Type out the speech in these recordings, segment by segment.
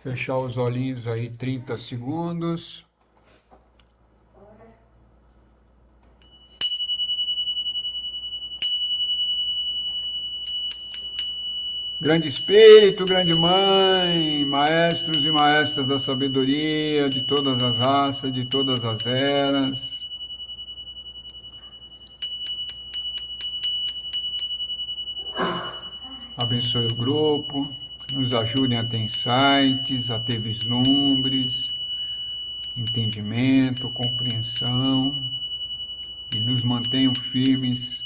Fechar os olhinhos aí 30 segundos. Grande Espírito, grande Mãe, maestros e maestras da sabedoria de todas as raças, de todas as eras. Abençoe o grupo, nos ajudem a ter insights, a ter vislumbres, entendimento, compreensão e nos mantenham firmes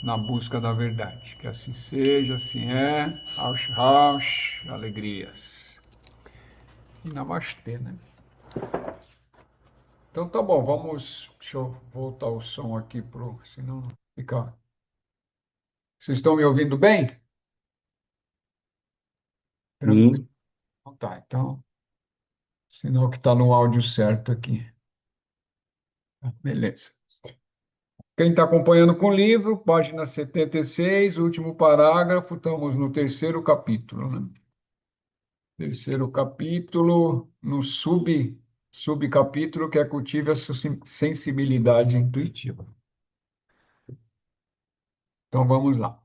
na busca da verdade. Que assim seja, assim é. Raush, raush, alegrias. E namastê, né? Então tá bom, vamos. Deixa eu voltar o som aqui pro. Senão não fica. Vocês estão me ouvindo bem? Tranquilo. Sim. Então tá, então. Sinal que está no áudio certo aqui. Beleza. Quem está acompanhando com o livro, página 76, último parágrafo, estamos no terceiro capítulo, né? Terceiro capítulo, no subcapítulo que é cultive a sensibilidade intuitiva. Então vamos lá.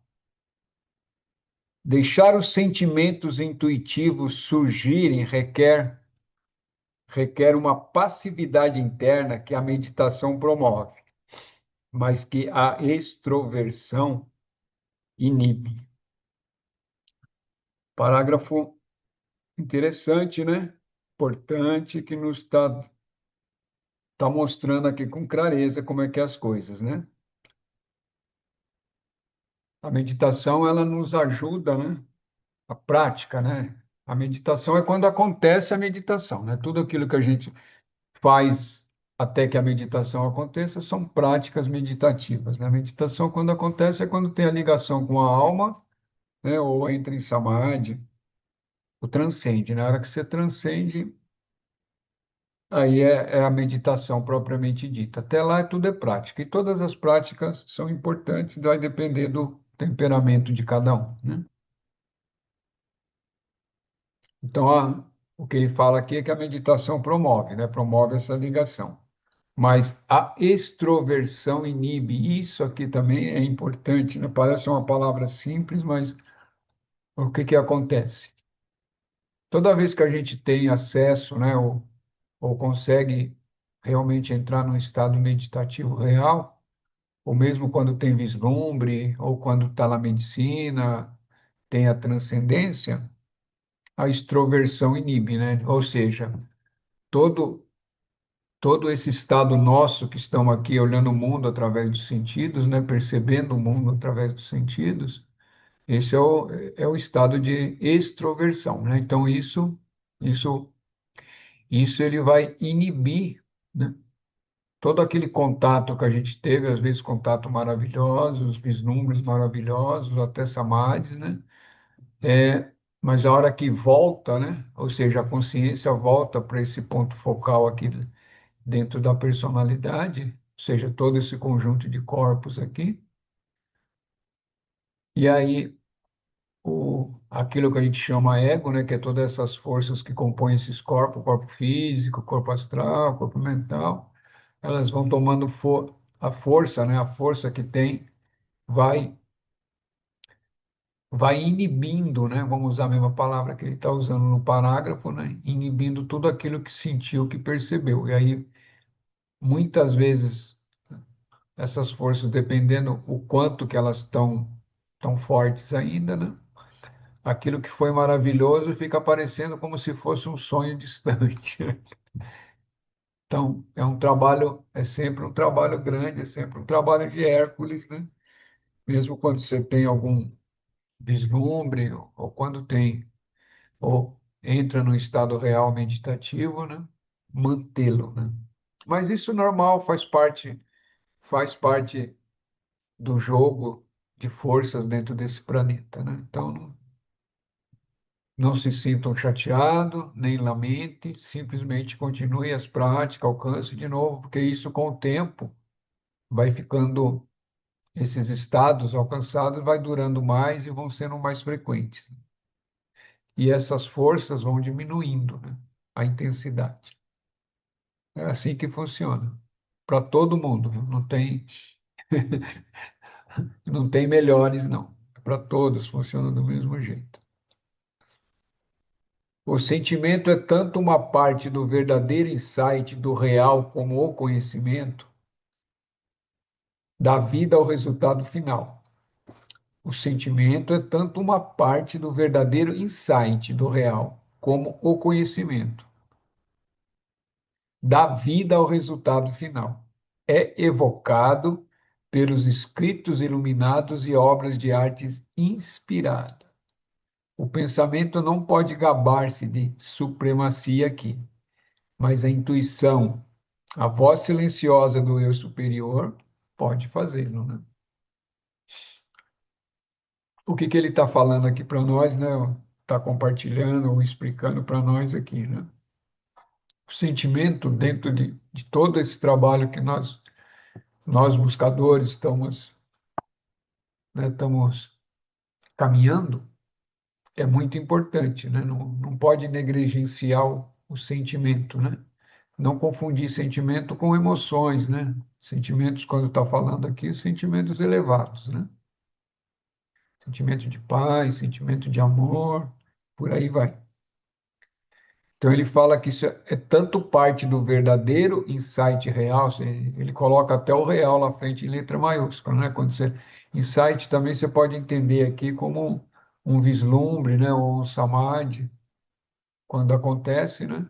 Deixar os sentimentos intuitivos surgirem requer uma passividade interna que a meditação promove, mas que a extroversão inibe. Parágrafo interessante, né? Importante, que nos tá mostrando aqui com clareza como é que é as coisas, né? A meditação, ela nos ajuda, né? A prática, né? A meditação é quando acontece a meditação, né? Tudo aquilo que a gente faz até que a meditação aconteça são práticas meditativas, né? A meditação, quando acontece, é quando tem a ligação com a alma, né? Ou entra em samadhi, o transcende. Na hora que você transcende, aí é a meditação propriamente dita. Até lá tudo é prática. E todas as práticas são importantes, vai depender do temperamento de cada um, né? Então, o que ele fala aqui é que a meditação promove, né? Promove essa ligação. Mas a extroversão inibe. Isso aqui também é importante, né? Parece uma palavra simples, mas o que que acontece? Toda vez que a gente tem acesso, né, ou consegue realmente entrar num estado meditativo real, ou mesmo quando tem vislumbre, ou quando está na medicina, tem a transcendência, a extroversão inibe, né? Ou seja, todo todo esse estado nosso que estamos aqui olhando o mundo através dos sentidos, né? Percebendo o mundo através dos sentidos, esse é o estado de extroversão, né? Então isso, isso ele vai inibir, né? Todo aquele contato que a gente teve, às vezes contato maravilhosos, vislumbres maravilhosos, até samadhis, né? Mas a hora que volta, né? Ou seja, a consciência volta para esse ponto focal aqui dentro da personalidade, ou seja, todo esse conjunto de corpos aqui, e aí aquilo que a gente chama ego, né? Que é todas essas forças que compõem esses corpos, corpo físico, corpo astral, corpo mental, elas vão tomando a força, né? A força que tem vai vai inibindo, né? Vamos usar a mesma palavra que ele está usando no parágrafo, né? Inibindo tudo aquilo que sentiu, que percebeu. E aí, muitas vezes, essas forças, dependendo o quanto que elas estão tão fortes ainda, né? Aquilo que foi maravilhoso fica aparecendo como se fosse um sonho distante. Então, é um trabalho, é sempre um trabalho grande, é sempre um trabalho de Hércules, né? Mesmo quando você tem algum vislumbre, ou quando tem ou entra no estado real meditativo, né? Mantê-lo, né? Mas isso é normal, faz parte do jogo de forças dentro desse planeta, né? Então, não se sintam chateados, nem lamente, simplesmente continue as práticas, alcance de novo, porque isso com o tempo vai ficando, esses estados alcançados vai durando mais e vão sendo mais frequentes. e essas forças vão diminuindo, né? A intensidade. É assim que funciona. Para todo mundo, viu? Não tem melhores, não. Para todos funciona do mesmo jeito. O sentimento é tanto uma parte do verdadeiro insight do real como o conhecimento da vida ao resultado final. O sentimento é tanto uma parte do verdadeiro insight do real como o conhecimento da vida ao resultado final. É evocado pelos escritos iluminados e obras de artes inspiradas. O pensamento não pode gabar-se de supremacia aqui, mas a intuição, a voz silenciosa do eu superior, pode fazê-lo, né? O que ele está falando aqui para nós, né? Está compartilhando ou explicando para nós aqui, né? O sentimento dentro de todo esse trabalho que nós buscadores estamos caminhando, é muito importante, né? Não pode negligenciar o sentimento, né? Não confundir sentimento com emoções, né? Sentimentos, quando está falando aqui, sentimentos elevados, né? Sentimento de paz, sentimento de amor, por aí vai. Então ele fala que isso é tanto parte do verdadeiro insight real, ele coloca até o real lá frente em letra maiúscula, né? Quando você insight também você pode entender aqui como um vislumbre, né? Ou um samadhi, quando acontece, né?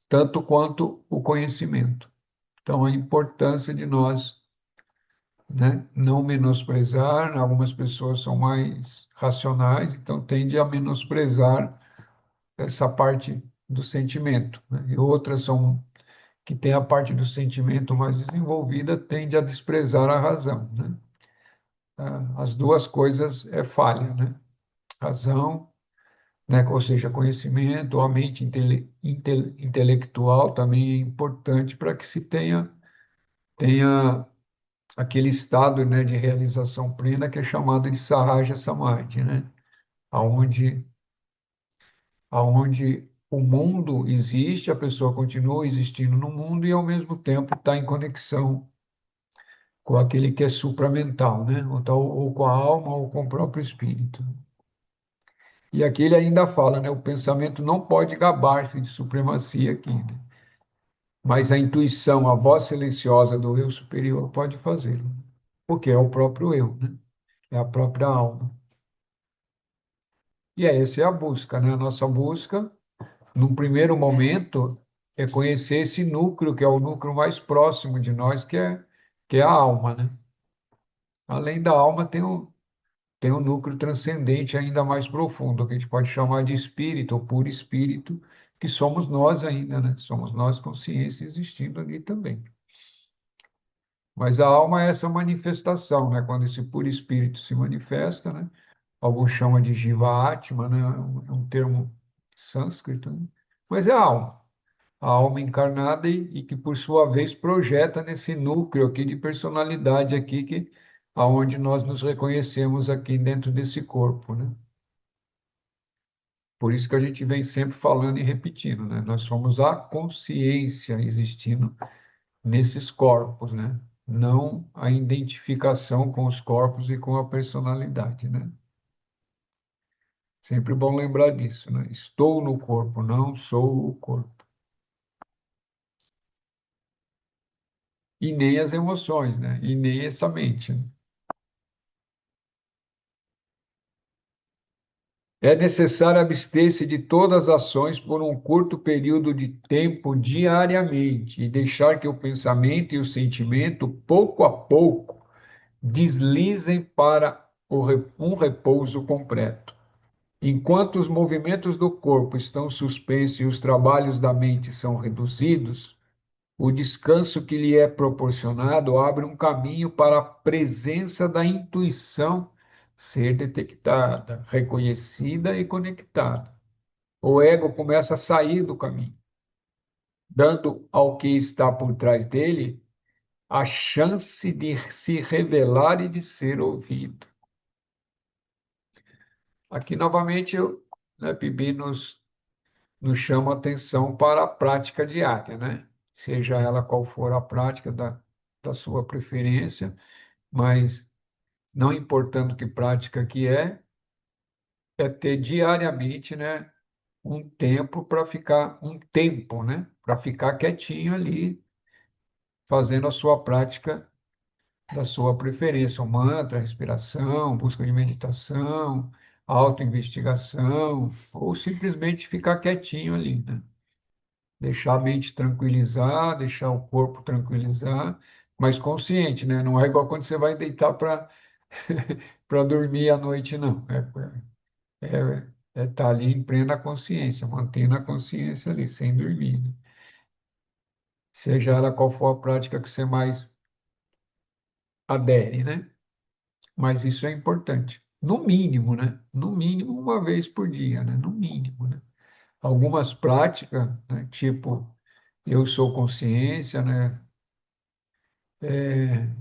Tanto quanto o conhecimento. Então a importância de nós, né? Não menosprezar, algumas pessoas são mais racionais, então tende a menosprezar essa parte do sentimento, né? E outras são que têm a parte do sentimento mais desenvolvida, tende a desprezar a razão, né? As duas coisas é falha, né? Razão, né? Ou seja, conhecimento, a mente intelectual também é importante para que se tenha aquele estado, né, de realização plena que é chamado de Sahaja Samadhi, né? Aonde o mundo existe, a pessoa continua existindo no mundo e ao mesmo tempo está em conexão com aquele que é supramental, né? Ou com a alma ou com o próprio espírito. E aqui ele ainda fala, né? O pensamento não pode gabar-se de supremacia aqui, né? Mas a intuição, a voz silenciosa do eu superior pode fazê-lo, porque é o próprio eu, né? É a própria alma. E essa é a busca, né? A nossa busca, num primeiro momento, é conhecer esse núcleo, que é o núcleo mais próximo de nós, que é a alma, né? Além da alma, tem um núcleo transcendente ainda mais profundo, que a gente pode chamar de espírito, ou puro espírito, que somos nós ainda, né? Somos nós, consciência, existindo ali também. Mas a alma é essa manifestação, né? Quando esse puro espírito se manifesta, né? Alguns chamam de Jiva Atma, né? É um termo sânscrito, né? Mas é a alma encarnada e que, por sua vez, projeta nesse núcleo aqui de personalidade aqui, aonde nós nos reconhecemos aqui dentro desse corpo, né? Por isso que a gente vem sempre falando e repetindo, né? Nós somos a consciência existindo nesses corpos, né? Não a identificação com os corpos e com a personalidade, né? Sempre bom lembrar disso, né? Estou no corpo, não sou o corpo. E nem as emoções, né? E nem essa mente, né? É necessário abster-se de todas as ações por um curto período de tempo diariamente e deixar que o pensamento e o sentimento, pouco a pouco, deslizem para um repouso completo. Enquanto os movimentos do corpo estão suspensos e os trabalhos da mente são reduzidos, o descanso que lhe é proporcionado abre um caminho para a presença da intuição ser detectada, reconhecida e conectada. O ego começa a sair do caminho, dando ao que está por trás dele a chance de se revelar e de ser ouvido. Aqui, novamente, né, Bibi, nos chama atenção para a prática diária, né? Seja ela qual for a prática da sua preferência, mas não importando que prática que é ter diariamente, né, um tempo, né, para ficar quietinho ali, fazendo a sua prática da sua preferência, o mantra, respiração, busca de meditação, autoinvestigação, ou simplesmente ficar quietinho ali, né? Deixar a mente tranquilizar, deixar o corpo tranquilizar, mas consciente, né? Não é igual quando você vai deitar para para dormir à noite, não. É estar ali em plena consciência, mantendo a consciência ali, sem dormir, né? Seja ela qual for a prática que você mais adere, né? Mas isso é importante. No mínimo, né? No mínimo uma vez por dia, né? No mínimo, né? Algumas práticas, né? Tipo, eu sou consciência, né?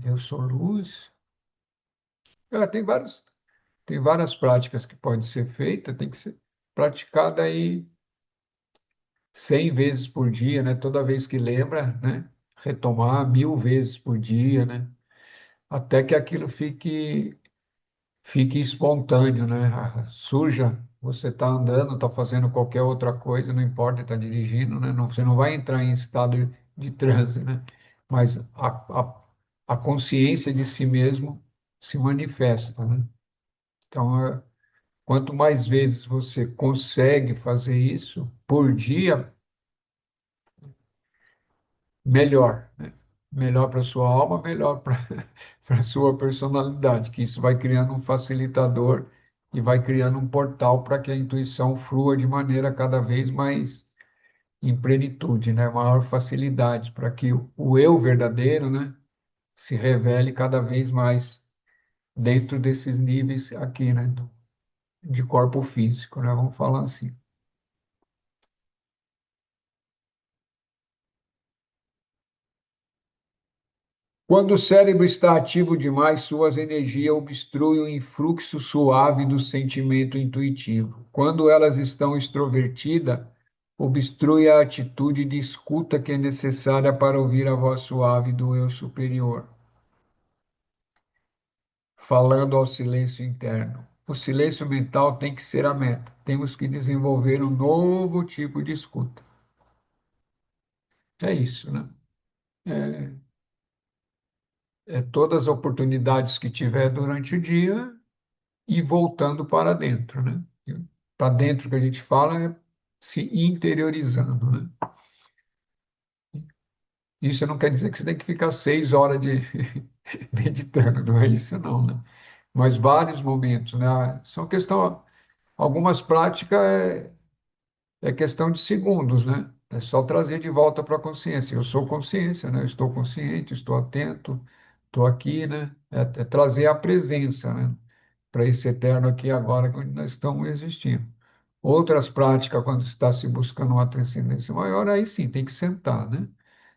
Eu sou luz. Tem várias práticas que podem ser feitas, tem que ser praticada aí 100 vezes por dia, né? Toda vez que lembra, né? Retomar 1000 vezes por dia, né? Até que aquilo fique espontâneo, né? Surja, você está andando, está fazendo qualquer outra coisa, não importa, está dirigindo, né? Não, você não vai entrar em estado de transe, né? Mas a consciência de si mesmo se manifesta, né? Então, quanto mais vezes você consegue fazer isso por dia, melhor, né? Melhor para a sua alma, melhor para a sua personalidade, que isso vai criando um facilitador e vai criando um portal para que a intuição flua de maneira cada vez mais em plenitude, né? Maior facilidade, para que o eu verdadeiro, né, se revele cada vez mais dentro desses níveis aqui, né, de corpo físico, né? Vamos falar assim. Quando o cérebro está ativo demais, suas energias obstruem o influxo suave do sentimento intuitivo. Quando elas estão extrovertidas, obstrui a atitude de escuta que é necessária para ouvir a voz suave do eu superior, falando ao silêncio interno. O silêncio mental tem que ser a meta. Temos que desenvolver um novo tipo de escuta. É isso, né? É, é todas as oportunidades que tiver durante o dia e voltando para dentro, né? Para dentro que a gente fala é se interiorizando, né? Isso não quer dizer que você tem que ficar 6 horas meditando, não é isso não, né? Mas vários momentos, né? São questão, algumas práticas é questão de segundos, né? É só trazer de volta para a consciência. Eu sou consciência, né? Eu estou consciente, estou atento, estou aqui, né? É trazer a presença, né? Para esse eterno aqui e agora que nós estamos existindo. Outras práticas, quando está se buscando uma transcendência maior, aí sim, tem que sentar, né?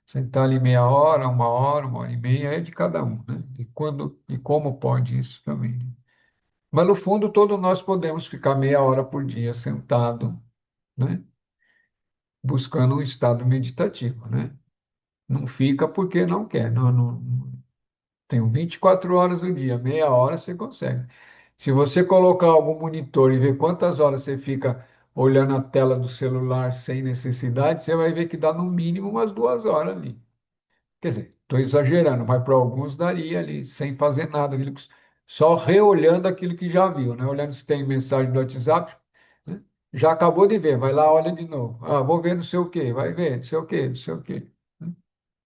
Sentar ali meia hora, 1 hora, 1 hora e meia, é de cada um, né? E quando e como pode isso também, né? Mas, no fundo, todos nós podemos ficar meia hora por dia sentado, né? Buscando um estado meditativo, né? Não fica porque não quer. Não, tenho 24 horas no dia, meia hora você consegue. Se você colocar algum monitor e ver quantas horas você fica olhando a tela do celular sem necessidade, você vai ver que dá no mínimo umas 2 horas ali. Quer dizer, estou exagerando, mas para alguns daria ali, sem fazer nada, só reolhando aquilo que já viu, né? Olhando se tem mensagem do WhatsApp, né? Já acabou de ver, vai lá, olha de novo. Ah, vou ver não sei o quê, vai ver, não sei o quê, não sei o quê.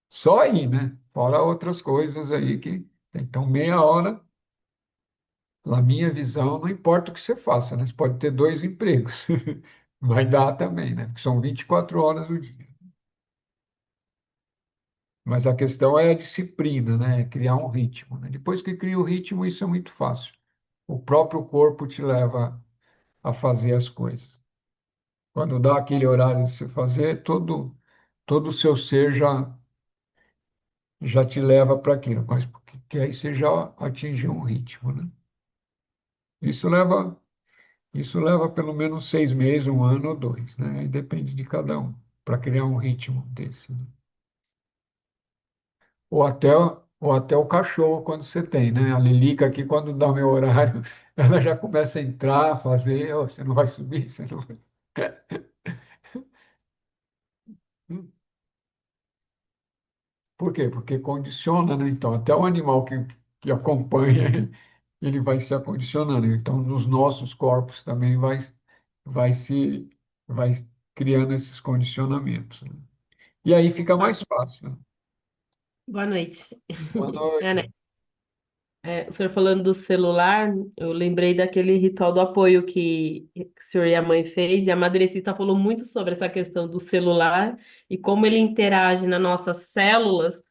Só aí, né? Fora outras coisas aí que. Então, meia hora, na minha visão, não importa o que você faça, né? Você pode ter 2 empregos. Vai dar também, né? Porque são 24 horas o dia. Mas a questão é a disciplina, né? É criar um ritmo, né? Depois que cria o ritmo, isso é muito fácil. O próprio corpo te leva a fazer as coisas. Quando dá aquele horário de você fazer, todo o seu ser já te leva para aquilo, mas porque aí você já atingiu um ritmo, né? Isso leva Isso leva pelo menos 6 meses, um ano ou dois, né? Aí depende de cada um, para criar um ritmo desse, né? Ou até, ou até o cachorro, quando você tem, né? A Lilica aqui, quando dá o meu horário, ela já começa a entrar, fazer, "Ô, você não vai subir, você não vai." Por quê? Porque condiciona, né? Então, até o animal que acompanha, ele vai se acondicionando. Então, nos nossos corpos também vai se, vai criando esses condicionamentos, né? E aí fica Ah, mais fácil, né? boa noite. Boa É, né? noite. O senhor falando do celular, eu lembrei daquele ritual do apoio que o senhor e a mãe fez, e a Madrecita falou muito sobre essa questão do celular e como ele interage nas nossas células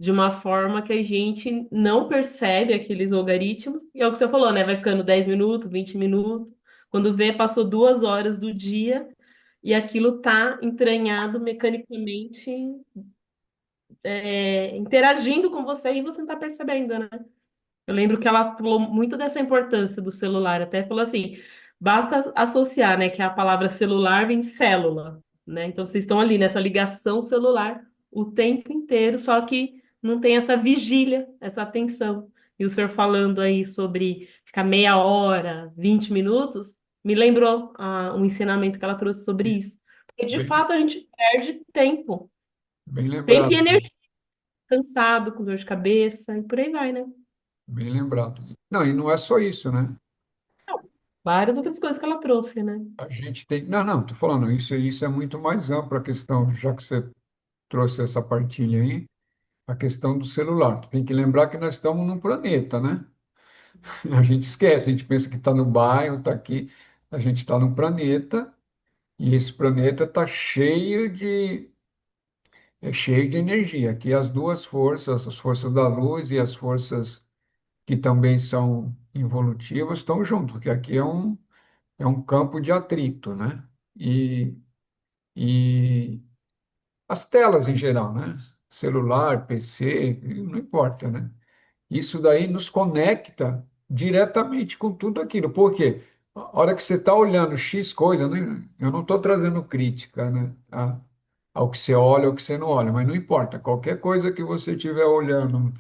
de uma forma que a gente não percebe aqueles logaritmos. E é o que o senhor falou, né? Vai ficando 10 minutos, 20 minutos. Quando vê, passou 2 horas do dia e aquilo tá entranhado mecanicamente, interagindo com você e você não está percebendo, né? Eu lembro que ela falou muito dessa importância do celular, até falou assim, basta associar, né, que a palavra celular vem de célula, né? Então vocês estão ali nessa ligação celular o tempo inteiro, só que não tem essa vigília, essa atenção. E o senhor falando aí sobre ficar meia hora, 20 minutos, me lembrou um ensinamento que ela trouxe sobre isso. Porque de Bem, fato a gente perde tempo, bem tempo e lembrado, energia, cansado, com dor de cabeça e por aí vai, né? bem lembrado. Não, e não é só isso, né? Várias outras coisas que ela trouxe, né? A gente tem. Não, não, estou falando, isso é muito mais ampla a questão, já que você trouxe essa partilha aí, a questão do celular. Tem que lembrar que nós estamos num planeta, né? A gente esquece, a gente pensa que está no bairro, está aqui. A gente está num planeta e esse planeta está cheio de energia. Aqui as duas forças, as forças da luz e as forças que também são involutivas, estão juntos, porque aqui é um campo de atrito, né? E, e as telas em geral, né? Celular, PC, não importa, né? Isso daí nos conecta diretamente com tudo aquilo. Por quê? A hora que você está olhando X coisa, né? Eu não estou trazendo crítica, né? Ao que você olha, ao que você não olha, mas não importa. Qualquer coisa que você estiver olhando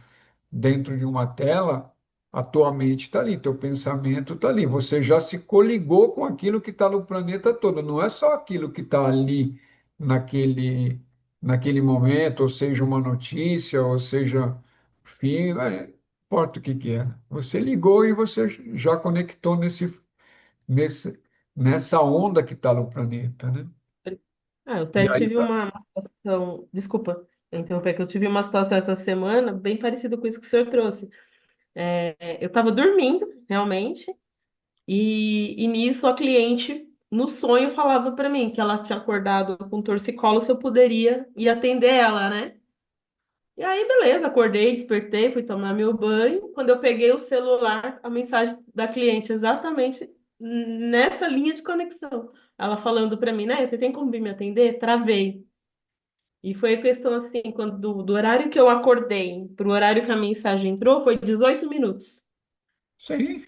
dentro de uma tela, a tua mente está ali, teu pensamento está ali. Você já se coligou com aquilo que está no planeta todo. Não é só aquilo que está ali naquele, naquele momento, ou seja, uma notícia, ou seja, fim, importa o que que é. Você ligou e você já conectou nesse, nessa onda que está no planeta, né? Eu E até aí, tive uma situação, desculpa interromper, que eu tive uma situação essa semana bem parecida com isso que o senhor trouxe. Eu estava dormindo, realmente, e nisso a cliente, no sonho, falava para mim que ela tinha acordado com torcicolo, se eu poderia ir atender ela, né? E aí, beleza, acordei, despertei, fui tomar meu banho. Quando eu peguei o celular, a mensagem da cliente exatamente nessa linha de conexão. Ela falando para mim, né? Você tem como vir me atender? Travei. E foi a questão assim, quando do horário que eu acordei para o horário que a mensagem entrou, foi 18 minutos. sim,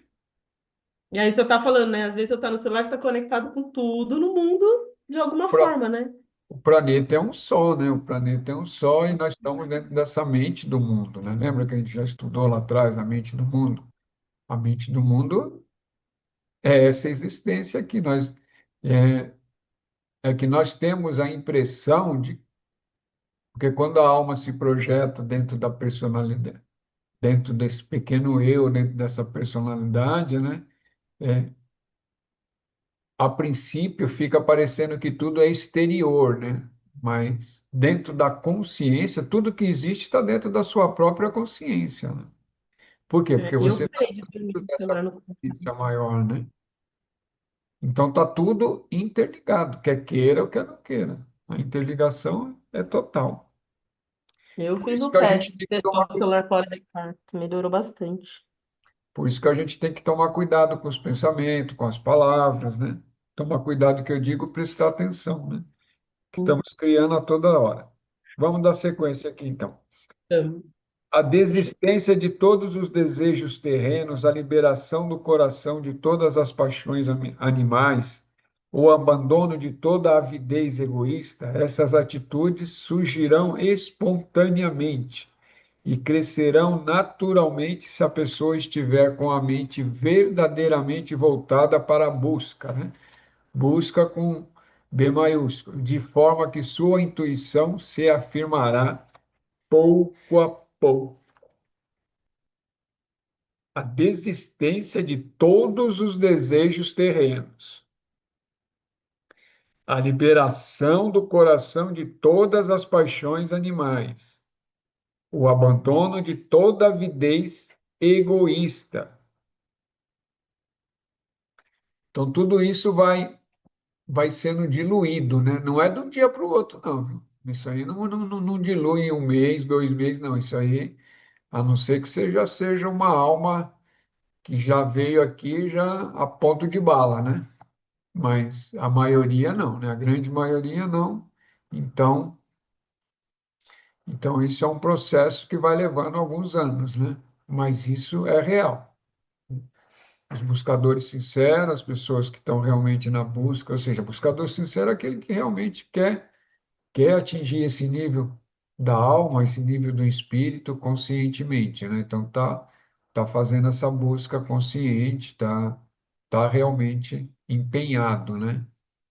E aí você tá falando, né? Às vezes você tá no celular, você tá conectado com tudo no mundo de alguma forma, né? o planeta é um só, né? O planeta é um só e nós estamos dentro dessa mente do mundo, né? Lembra que a gente já estudou lá atrás a mente do mundo? A mente do mundo é essa existência que é, é que nós temos a impressão de, porque quando a alma se projeta dentro da personalidade, dentro desse pequeno eu, dentro dessa personalidade, né? É, a princípio fica parecendo que tudo é exterior, né? Mas dentro da consciência, tudo que existe está dentro da sua própria consciência, né? Por quê? Porque E eu você está parei de dormir dentro com o dessa celular no. consciência maior, né? Então está tudo interligado, quer queira ou quer não queira. A interligação é total. Eu Por fiz isso o que a teste gente de tem que deixar tomar, o celular fora da casa, melhorou bastante. por isso que a gente tem que tomar cuidado com os pensamentos, com as palavras, né? Tomar cuidado que eu digo, prestar atenção, né? Que estamos criando a toda hora. Vamos dar sequência aqui, então. Então. A desistência de todos os desejos terrenos, a liberação do coração de todas as paixões animais, o abandono de toda a avidez egoísta, essas atitudes surgirão espontaneamente e crescerão naturalmente se a pessoa estiver com a mente verdadeiramente voltada para a busca, né? Busca com B maiúsculo, de forma que sua intuição se afirmará pouco a pouco. A desistência de todos os desejos terrenos, a liberação do coração de todas as paixões animais, o abandono de toda avidez egoísta. Então, tudo isso vai sendo diluído, né? Não é de um dia para o outro, não. Viu? Isso aí não dilui em um mês, 2 meses, não. Isso aí, a não ser que você já seja uma alma que já veio aqui já a ponto de bala, né? Mas a maioria não, né? A grande maioria não. Então, então isso é um processo que vai levando alguns anos, né? Mas isso é real. Os buscadores sinceros, as pessoas que estão realmente na busca, ou seja, buscador sincero é aquele que realmente quer atingir esse nível da alma, esse nível do espírito conscientemente, né? Então tá fazendo essa busca consciente, tá realmente empenhado, né?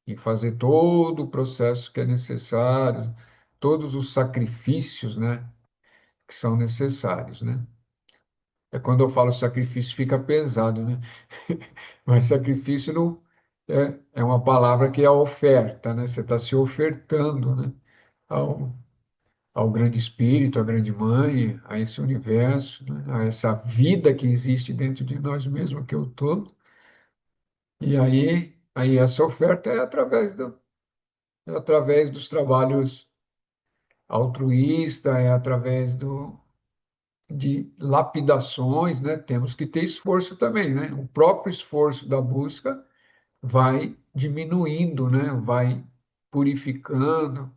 Em fazer todo o processo que é necessário, todos os sacrifícios, né, que são necessários, né? É quando eu falo sacrifício fica pesado, né? Mas sacrifício não é uma palavra que é oferta, né? Você está se ofertando, né? Ao, ao grande espírito, à grande mãe, a esse universo, né? A essa vida que existe dentro de nós mesmos, que é o todo. E aí essa oferta é através dos trabalhos altruístas, é através de lapidações, né? Temos que ter esforço também, né? O próprio esforço da busca vai diminuindo, né? Vai purificando,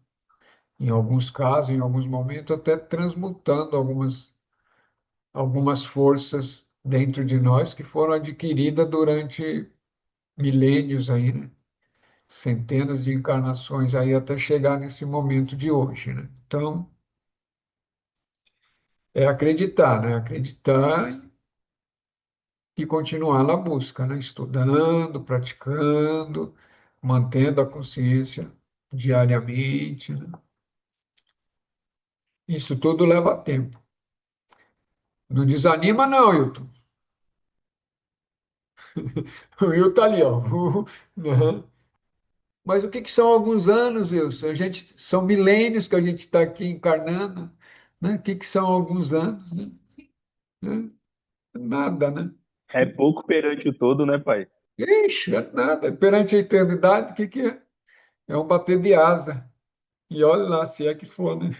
em alguns casos, em alguns momentos, até transmutando algumas forças dentro de nós que foram adquiridas durante milênios aí, né? Centenas de encarnações aí até chegar nesse momento de hoje, né? Então, é acreditar, né? Acreditar e continuar na busca, né? Estudando, praticando, mantendo a consciência diariamente, né? Isso tudo leva tempo. Não desanima, não, Hilton. O Hilton tá ali, ó. Né? Mas o que que são alguns anos, Wilson? São milênios que a gente está aqui encarnando, né? O que que são alguns anos, né? Né? Nada, né? É pouco perante o todo, né, pai? Ixi, é nada. Perante a eternidade, o que que é? É um bater de asa. E olha lá, se é que for, né?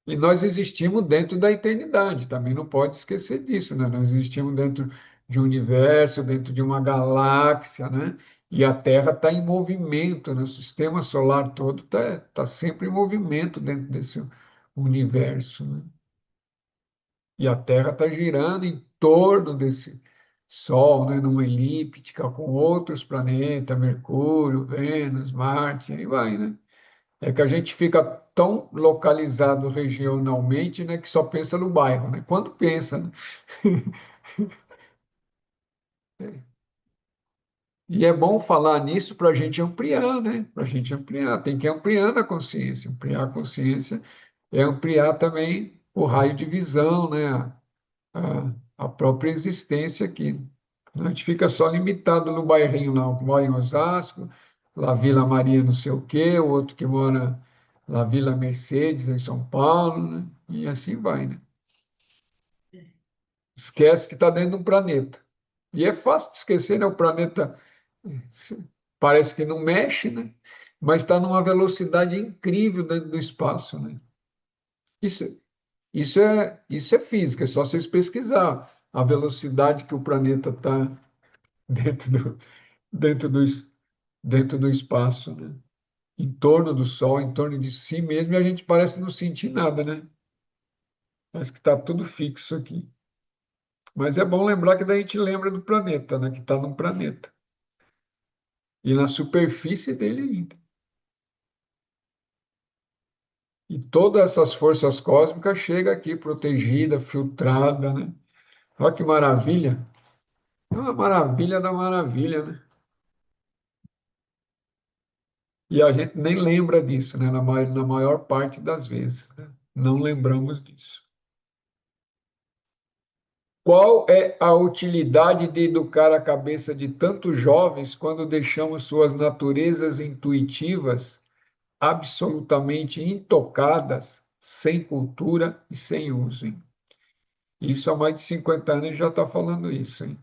E nós existimos dentro da eternidade, também não pode esquecer disso, né? Nós existimos dentro de um universo, dentro de uma galáxia, né? E a Terra está em movimento, né? O sistema solar todo tá sempre em movimento dentro desse universo, né? E a Terra está girando em torno desse Sol, né? Numa elíptica com outros planetas, Mercúrio, Vênus, Marte, aí vai, né? É que a gente fica tão localizado regionalmente, né, que só pensa no bairro, né? Quando pensa, né? E é bom falar nisso para a gente ampliar, né? Para a gente ampliar, tem que ir ampliando a consciência. Ampliar a consciência é ampliar também o raio de visão, né? A própria existência aqui. A gente fica só limitado no bairrinho lá, um que mora em Osasco, lá Vila Maria não sei o quê, o outro que mora lá Vila Mercedes, em São Paulo, né? E assim vai, né? Esquece que está dentro de um planeta. E é fácil de esquecer, né? O planeta parece que não mexe, né? Mas está numa velocidade incrível dentro do espaço, né? Isso, isso é física, é só vocês pesquisar a velocidade que o planeta está dentro do, dentro do, dentro do espaço, né? em torno do Sol, em torno de si mesmo, e a gente parece não sentir nada, né? Parece que está tudo fixo aqui. Mas é bom lembrar que daí a gente lembra do planeta, né? Que está num planeta. E na superfície dele ainda. E todas essas forças cósmicas chegam aqui protegida, filtrada, né? Olha que maravilha. É uma maravilha da maravilha, né? E a gente nem lembra disso, né? Na maior parte das vezes, né? Não lembramos disso. Qual é a utilidade de educar a cabeça de tantos jovens quando deixamos suas naturezas intuitivas absolutamente intocadas, sem cultura e sem uso? Hein? Isso há mais de 50 anos já está falando isso, hein?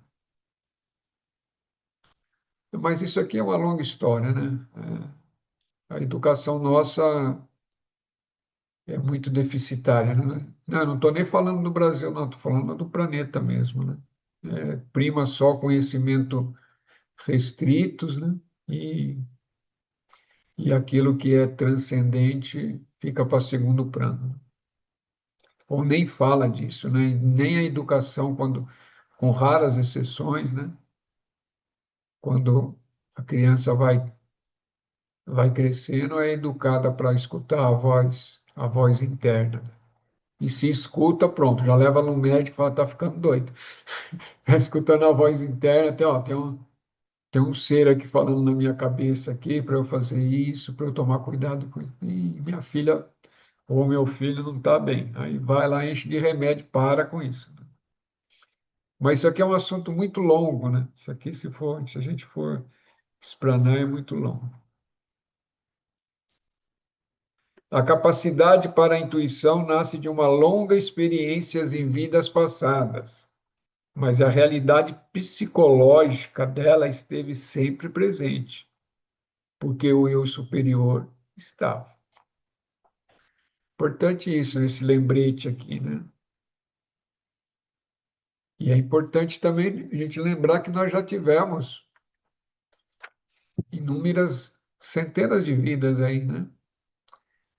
Mas isso aqui é uma longa história, né? A educação nossa é muito deficitária, né? Não estou nem falando do Brasil, não, estou falando do planeta mesmo, né? Prima só conhecimento restritos, né? E, e aquilo que é transcendente fica para segundo plano. Ou nem fala disso, né? Nem a educação, quando, com raras exceções, né? Quando a criança vai crescendo, é educada para escutar a voz interna. E se escuta, pronto, já leva no médico e fala, tá ficando doido. Está escutando a voz interna, tem um ser aqui falando na minha cabeça aqui para eu fazer isso, para eu tomar cuidado com isso. E minha filha ou meu filho não está bem. Aí vai lá, enche de remédio, para com isso. Mas isso aqui é um assunto muito longo, né? Isso aqui, se a gente for explanar, é muito longo. A capacidade para a intuição nasce de uma longa experiência em vidas passadas, mas a realidade psicológica dela esteve sempre presente, porque o eu superior estava. Importante isso, esse lembrete aqui, né? E é importante também a gente lembrar que nós já tivemos inúmeras centenas de vidas aí, né?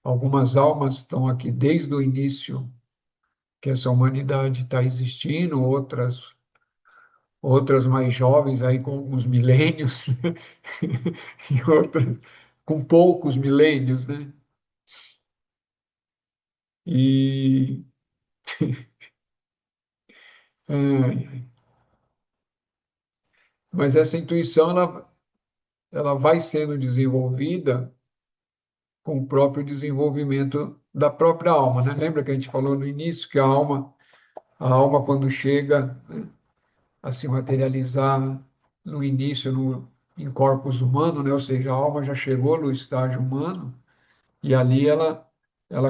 Algumas almas estão aqui desde o início que essa humanidade está existindo, outras mais jovens aí com alguns milênios e outras com poucos milênios, né? E ai, ai. Mas essa intuição ela vai sendo desenvolvida com o próprio desenvolvimento da própria alma, né? Lembra que a gente falou no início que a alma quando chega, né, a se materializar no início em corpos humanos, né? Ou seja, a alma já chegou no estágio humano e ali ela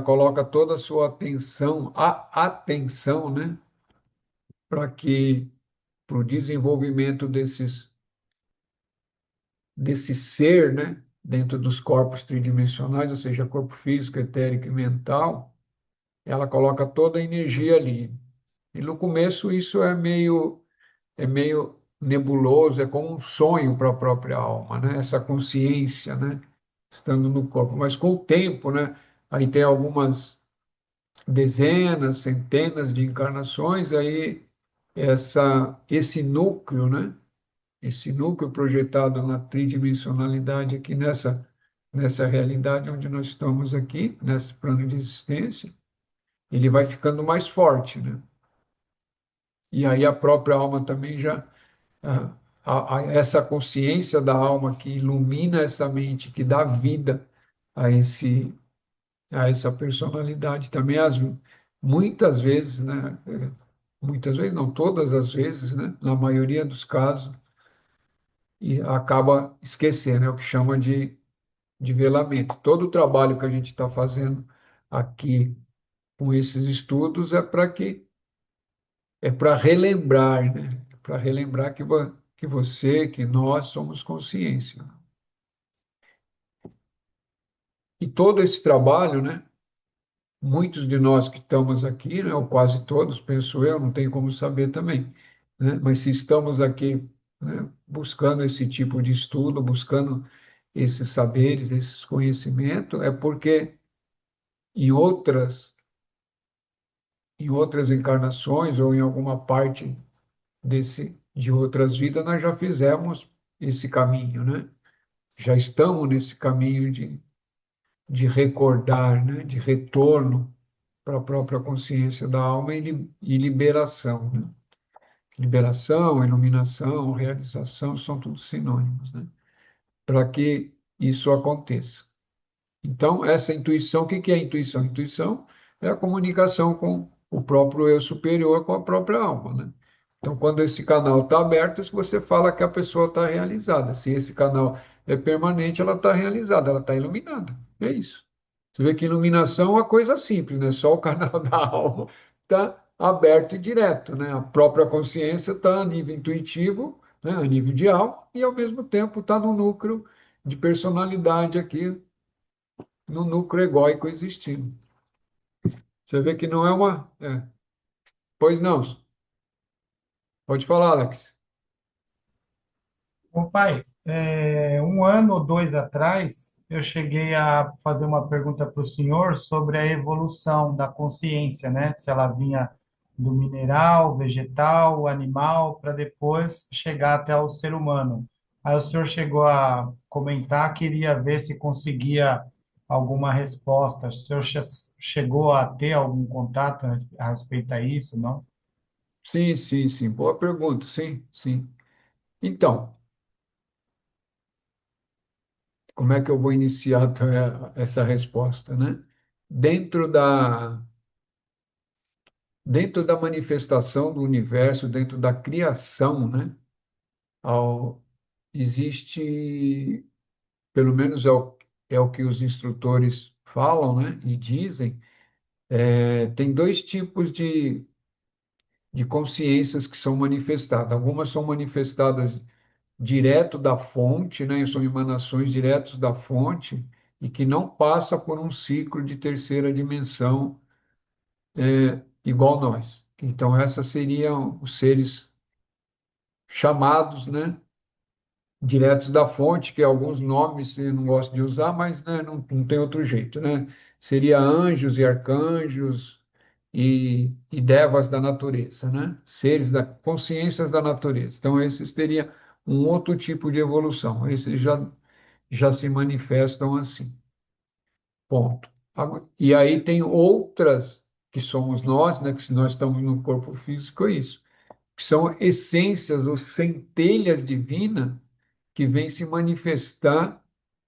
coloca toda a sua atenção, a atenção, né? Para o desenvolvimento desse ser, né? Dentro dos corpos tridimensionais, ou seja, corpo físico, etérico e mental, ela coloca toda a energia ali. E no começo isso é meio nebuloso, é como um sonho para a própria alma, né? Essa consciência, né? Estando no corpo. Mas com o tempo, né? Aí tem algumas dezenas, centenas de encarnações, aí esse núcleo, né? Esse núcleo projetado na tridimensionalidade aqui nessa realidade onde nós estamos aqui, nesse plano de existência, ele vai ficando mais forte, né? E aí a própria alma também já a, essa consciência da alma que ilumina essa mente, que dá vida a a essa personalidade também muitas vezes, né? Muitas vezes, não todas as vezes, né? Na maioria dos casos, e acaba esquecendo, é o que chama de velamento. Todo o trabalho que a gente está fazendo aqui com esses estudos é para relembrar, né? Para relembrar que você, que nós somos consciência. E todo esse trabalho, né? Muitos de nós que estamos aqui, né, ou quase todos, penso eu, não tenho como saber também, né? Mas se estamos aqui, né, buscando esse tipo de estudo, buscando esses saberes, esses conhecimentos, é porque em em outras encarnações ou em alguma parte de outras vidas, nós já fizemos esse caminho, né? Já estamos nesse caminho de recordar, né? De retorno para a própria consciência da alma e liberação, né? Liberação, iluminação, realização são todos sinônimos, né? Para que isso aconteça. Então, essa intuição, o que que é intuição? Intuição é a comunicação com o próprio eu superior, com a própria alma, né? Então, quando esse canal está aberto, você fala que a pessoa está realizada. Se esse canal é permanente, ela está realizada, ela está iluminada. É isso. Você vê que iluminação é uma coisa simples, né? Só o canal da alma está aberto e direto, né? A própria consciência está a nível intuitivo, né? A nível de alma, e ao mesmo tempo está no núcleo de personalidade aqui, no núcleo egóico existindo. Você vê que não é uma. Pois não, pode falar, Alex. Ô, pai, um ano ou dois atrás, eu cheguei a fazer uma pergunta para o senhor sobre a evolução da consciência, né? Se ela vinha do mineral, vegetal, animal, para depois chegar até o ser humano. Aí o senhor chegou a comentar, queria ver se conseguia alguma resposta. O senhor chegou a ter algum contato a respeito a isso, não? Sim, sim, sim. Boa pergunta, sim, sim. Então, como é que eu vou iniciar essa resposta, né? Dentro da, dentro da manifestação do universo, dentro da criação, né? Ao, existe, pelo menos é o que os instrutores falam, né? E dizem, tem dois tipos de consciências que são manifestadas. Algumas são manifestadas direto da fonte, né? São emanações diretas da fonte e que não passa por um ciclo de terceira dimensão igual nós. Então, essas seriam os seres chamados, né? Diretos da fonte, que alguns nomes eu não gosto de usar, mas né, não tem outro jeito, né? Seria anjos e arcanjos e devas da natureza, né? Seres da consciências da natureza. Então, esses teriam um outro tipo de evolução. Esses já se manifestam assim. Ponto. E aí tem outras que somos nós, né? Que se nós estamos no corpo físico, é isso. Que são essências ou centelhas divinas que vêm se manifestar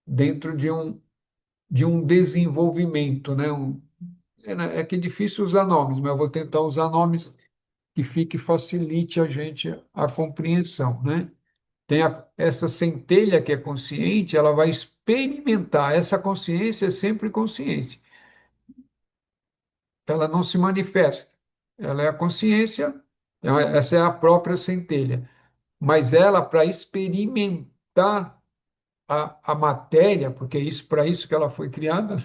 dentro de um desenvolvimento, né? É que é difícil usar nomes, mas eu vou tentar usar nomes que fique facilite a gente a compreensão, né? Tem essa centelha que é consciente, ela vai experimentar. Essa consciência é sempre consciência. Ela não se manifesta. Ela é a consciência, essa é a própria centelha. Mas ela, para experimentar a matéria, porque é isso para isso que ela foi criada,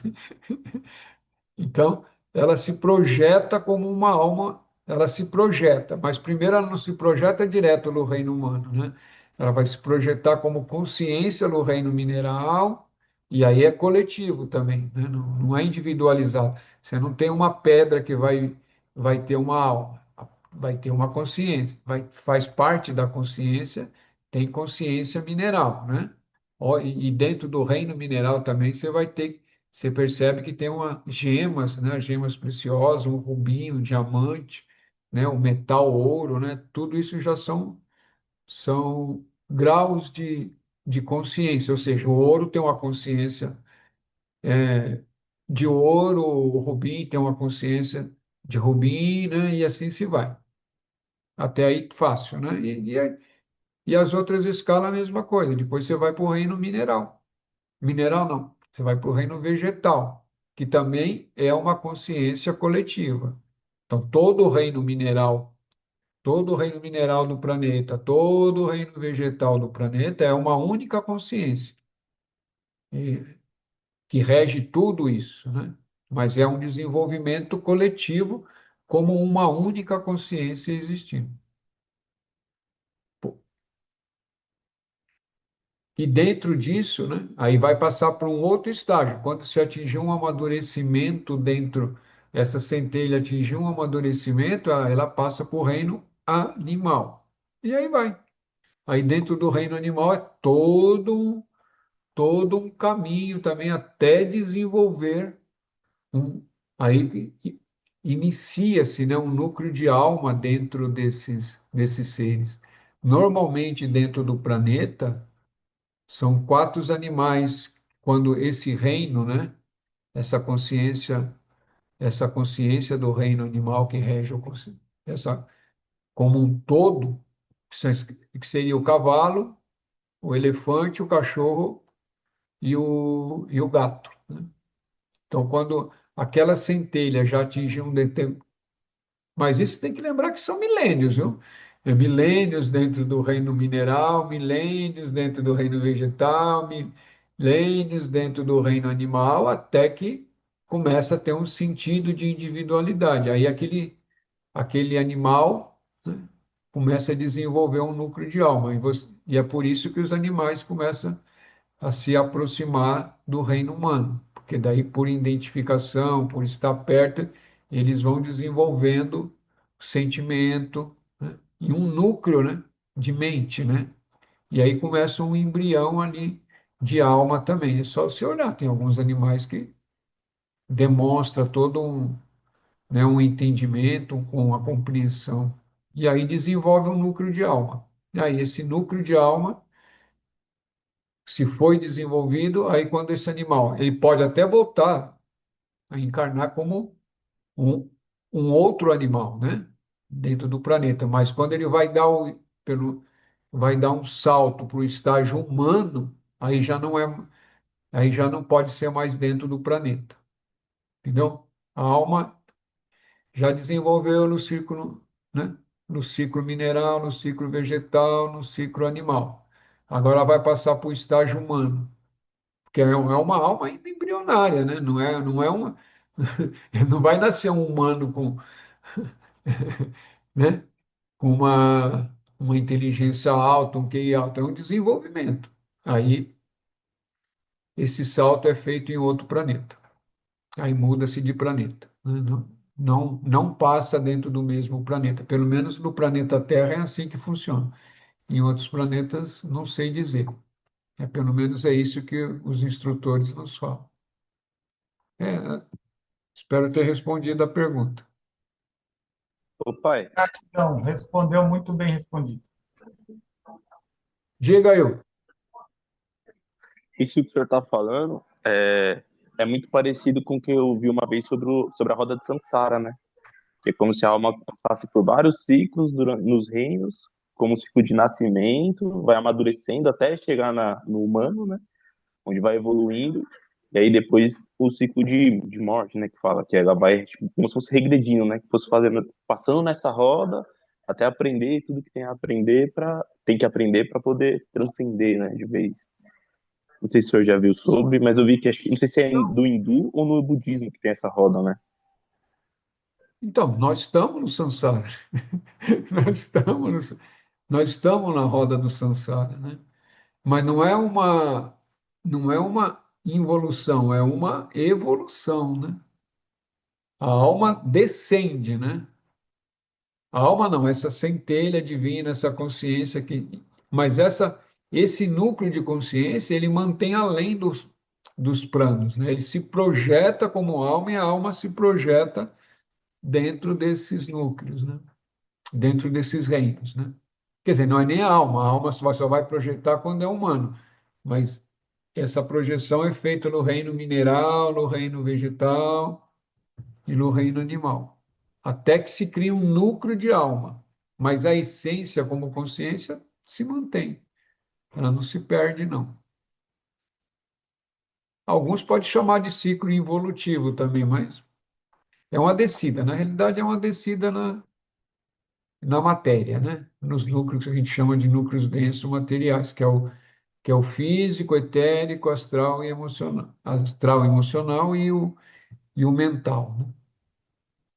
então, ela se projeta como uma alma, ela se projeta, mas primeiro ela não se projeta direto no reino humano, né? Ela vai se projetar como consciência no reino mineral, e aí é coletivo também, né? Não é individualizado. Você não tem uma pedra que vai ter uma alma, vai ter uma consciência, faz parte da consciência, tem consciência mineral, né? E dentro do reino mineral também você percebe que tem gemas, né? Gemas preciosas, um rubim, um diamante, né? O metal, ouro, né? Tudo isso já são graus de consciência, ou seja, o ouro tem uma consciência de ouro, o rubim tem uma consciência de rubim, né? E assim se vai. Até aí fácil, né? E as outras escalas a mesma coisa. Depois você vai para o reino mineral. Mineral não, você vai para o reino vegetal, que também é uma consciência coletiva. Então, todo o reino mineral do planeta, todo o reino vegetal do planeta é uma única consciência, que rege tudo isso, né? Mas é um desenvolvimento coletivo como uma única consciência existindo. Pô, E dentro disso, né, aí vai passar para um outro estágio. Quando se atingir um amadurecimento dentro, essa centelha atingir um amadurecimento, ela passa para o reino animal. E aí vai. Aí dentro do reino animal é todo um caminho também até desenvolver um, aí inicia-se, né, um núcleo de alma dentro desses seres. Normalmente dentro do planeta são quatro os animais quando esse reino, né, essa consciência, essa consciência do reino animal que rege essa como um todo, que seria o cavalo, o elefante, o cachorro e o gato, né? Então, quando aquela centelha já atinge um determinado. Mas isso tem que lembrar que são milênios, viu? É milênios dentro do reino mineral, milênios dentro do reino vegetal, milênios dentro do reino animal, até que começa a ter um sentido de individualidade. Aí aquele animal, né, começa a desenvolver um núcleo de alma. E é por isso que os animais começam a se aproximar do reino humano, porque daí, por identificação, por estar perto, eles vão desenvolvendo sentimento, né? E um núcleo, né, de mente, né? E aí começa um embrião ali de alma também. É só você olhar, tem alguns animais que demonstra todo um, né, um entendimento com a compreensão. E aí desenvolve um núcleo de alma. E aí esse núcleo de alma se foi desenvolvido, aí quando esse animal, ele pode até voltar a encarnar como um, um outro animal, né? Dentro do planeta, mas quando ele vai dar vai dar um salto para o estágio humano, aí já não pode ser mais dentro do planeta, entendeu? A alma já desenvolveu no ciclo, né? No ciclo mineral, no ciclo vegetal, no ciclo animal. Agora ela vai passar para o estágio humano, que é uma alma ainda embrionária, né? Não é uma, não vai nascer um humano com, né? Com uma inteligência alta, um QI alto, é um desenvolvimento. Aí esse salto é feito em outro planeta. Aí muda-se de planeta, né? Não passa dentro do mesmo planeta. Pelo menos no planeta Terra é assim que funciona. Em outros planetas, não sei dizer. Pelo menos é isso que os instrutores nos falam. É, espero ter respondido a pergunta. Ô, pai, Gratidão, respondeu muito bem respondido. Diga eu. isso que o senhor tá falando é muito parecido com o que eu vi uma vez sobre a roda de Samsara, né? Que é como se a alma passasse por vários ciclos nos reinos, como um ciclo de nascimento, vai amadurecendo até chegar no humano, né? Onde vai evoluindo, e aí depois o ciclo de morte, né? Que fala que ela vai tipo, como se fosse regredindo, né? Que fosse fazendo, passando nessa roda até aprender tudo que tem que aprender para poder transcender, né? De vez. Não sei se o senhor já viu sobre, mas eu vi que não sei se é do hindu ou no budismo que tem essa roda, né? Então, nós estamos no samsara. Nós estamos, nós estamos na roda do samsara, né? Mas não é uma involução, é uma evolução, né? A alma descende, né? A alma não, essa centelha divina, essa consciência mas esse núcleo de consciência, ele mantém além dos planos, né? Ele se projeta como alma e a alma se projeta dentro desses núcleos, né? Dentro desses reinos, né? Quer dizer, não é nem a alma só vai projetar quando é humano, mas essa projeção é feita no reino mineral, no reino vegetal e no reino animal, até que se cria um núcleo de alma, mas a essência como consciência se mantém, ela não se perde, não. Alguns podem chamar de ciclo involutivo também, mas é uma descida, na realidade é uma descida na matéria, né? Nos núcleos que a gente chama de núcleos densos materiais, que é o físico, etérico, astral emocional e o mental, né?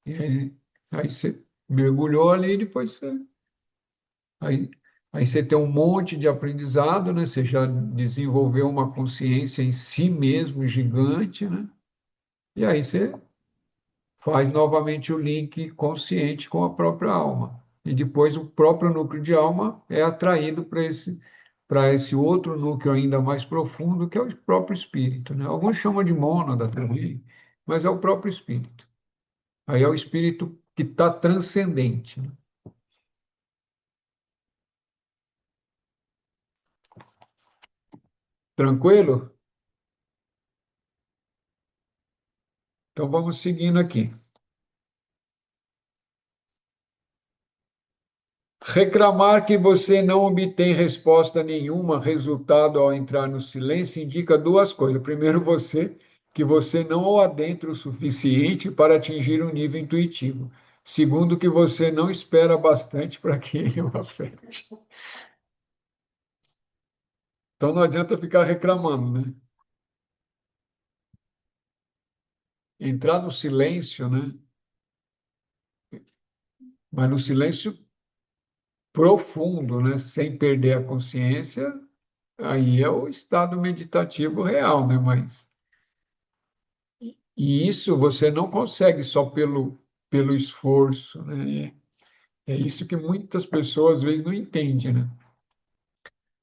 E aí você mergulhou ali e depois aí Aí você tem um monte de aprendizado, né? Você já desenvolveu uma consciência em si mesmo gigante, né? E aí você faz novamente o link consciente com a própria alma. E depois o próprio núcleo de alma é atraído para esse outro núcleo ainda mais profundo, que é o próprio espírito, né? Alguns chamam de mônada também, mas é o próprio espírito. Aí é o espírito que está transcendente, né? Tranquilo? Então vamos seguindo aqui. Reclamar que você não obtém resposta nenhuma, resultado ao entrar no silêncio, indica duas coisas. Primeiro, que você não o adentra o suficiente para atingir um nível intuitivo. Segundo, que você não espera bastante para que ele o afete. Então não adianta ficar reclamando, né? Entrar no silêncio, né? Mas no silêncio profundo, né? Sem perder a consciência, aí é o estado meditativo real, né? E isso você não consegue só pelo esforço, né? É isso que muitas pessoas às vezes não entendem, né?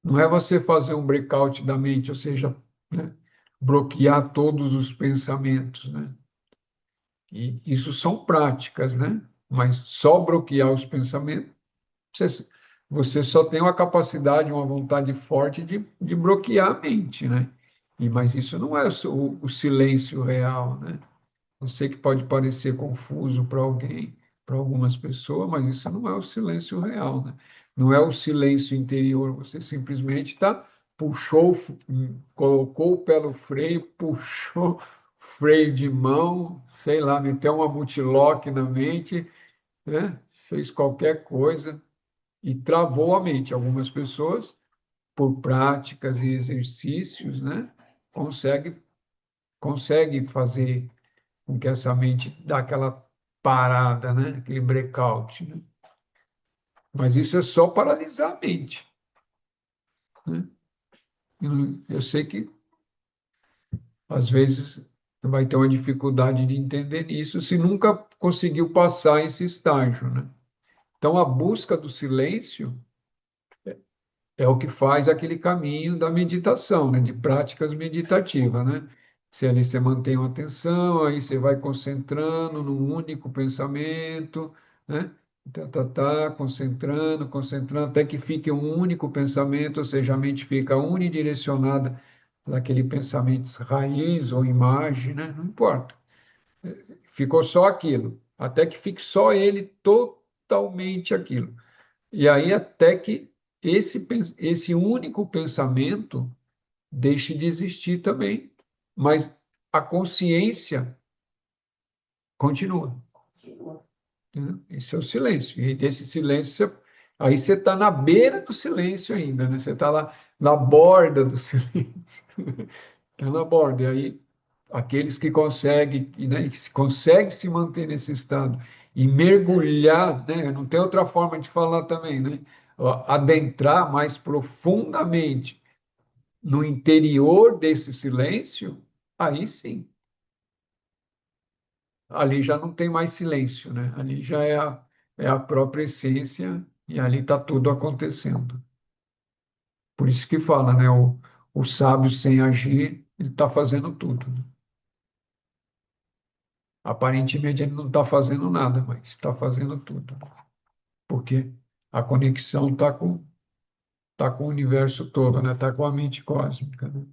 Não é você fazer um breakout da mente, ou seja, né? Bloquear todos os pensamentos, né? E isso são práticas, né? Mas só bloquear os pensamentos, você, você só tem uma capacidade, uma vontade forte de bloquear a mente, né? Mas isso não é o silêncio real, né? Eu sei que pode parecer confuso para alguém, para algumas pessoas, mas isso não é o silêncio real, né? Não é o silêncio interior. Você simplesmente puxou, colocou o pé no freio, puxou freio de mão, sei lá, meteu uma multilock na mente, né? Fez qualquer coisa e travou a mente. Algumas pessoas, por práticas e exercícios, né? Consegue, consegue fazer com que essa mente dá aquela parada, né? Aquele breakout, né? Mas isso é só paralisar a mente, né? Eu sei que às vezes vai ter uma dificuldade de entender isso se nunca conseguiu passar esse estágio, né? Então a busca do silêncio é o que faz aquele caminho da meditação, né? De práticas meditativas, né? Se ali você mantém uma atenção, aí você vai concentrando num único pensamento, né? Concentrando, concentrando, até que fique um único pensamento, ou seja, a mente fica unidirecionada naquele pensamento raiz ou imagem, né? Não importa. Ficou só aquilo, até que fique só ele totalmente aquilo. E aí até que esse único pensamento deixe de existir também, mas a consciência continua. Entendeu? Esse é o silêncio. E desse silêncio, aí você está na beira do silêncio ainda, né? Você está lá na borda do silêncio. Está na borda. E aí, aqueles que conseguem, né, que conseguem se manter nesse estado e mergulhar, né? Não tem outra forma de falar também, né? Adentrar mais profundamente no interior desse silêncio, aí sim, ali já não tem mais silêncio, né? Ali já é a própria essência e ali está tudo acontecendo. Por isso que fala, né? O sábio sem agir, ele está fazendo tudo, né? Aparentemente ele não está fazendo nada, mas está fazendo tudo, né? Porque a conexão tá com o universo todo, né? Está com a mente cósmica, né?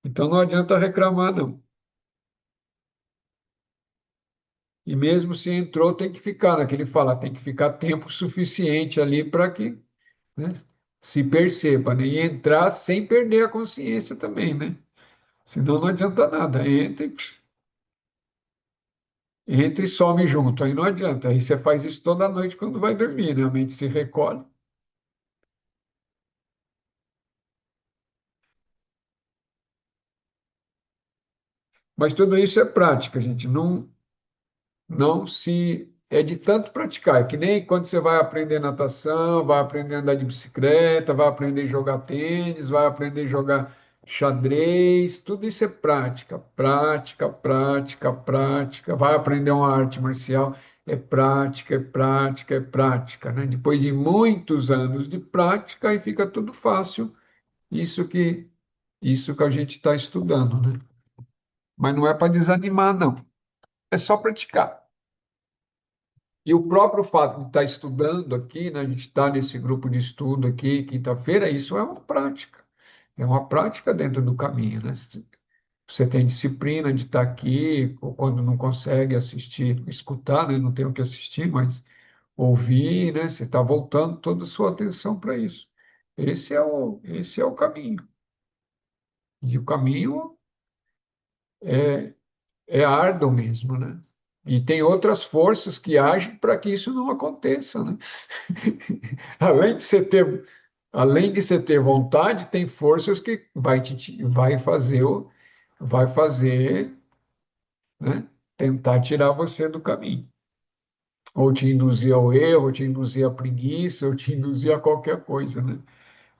Então não adianta reclamar, não. E mesmo se entrou, tem que ficar, né? Que ele fala, tem que ficar tempo suficiente ali para que, né, se perceba, né? E entrar sem perder a consciência também, né? Senão não adianta nada. Entra e some junto. Aí não adianta. Aí você faz isso toda noite quando vai dormir, né? A mente se recolhe. Mas tudo isso é prática, gente. Não se é de tanto praticar. É que nem quando você vai aprender natação, vai aprender a andar de bicicleta, vai aprender a jogar tênis, vai aprender a jogar xadrez, tudo isso é prática, prática, prática, prática. Vai aprender uma arte marcial, é prática, é prática, é prática, né? Depois de muitos anos de prática, aí fica tudo fácil. Isso que, isso que a gente está estudando, né? Mas não é para desanimar, não. É só praticar. E o próprio fato de estar estudando aqui, né, a gente está nesse grupo de estudo aqui, quinta-feira, isso é uma prática. É uma prática dentro do caminho, né? Você tem disciplina de estar aqui, ou quando não consegue assistir, escutar, né? Não tem o que assistir, mas ouvir, né? Você está voltando toda a sua atenção para isso. Esse é o caminho. E o caminho é, é árduo mesmo, né? E tem outras forças que agem para que isso não aconteça, né? Além de você ter, além de você ter vontade, tem forças que vai fazer, né? Tentar tirar você do caminho, ou te induzir ao erro, ou te induzir à preguiça, ou te induzir a qualquer coisa, né?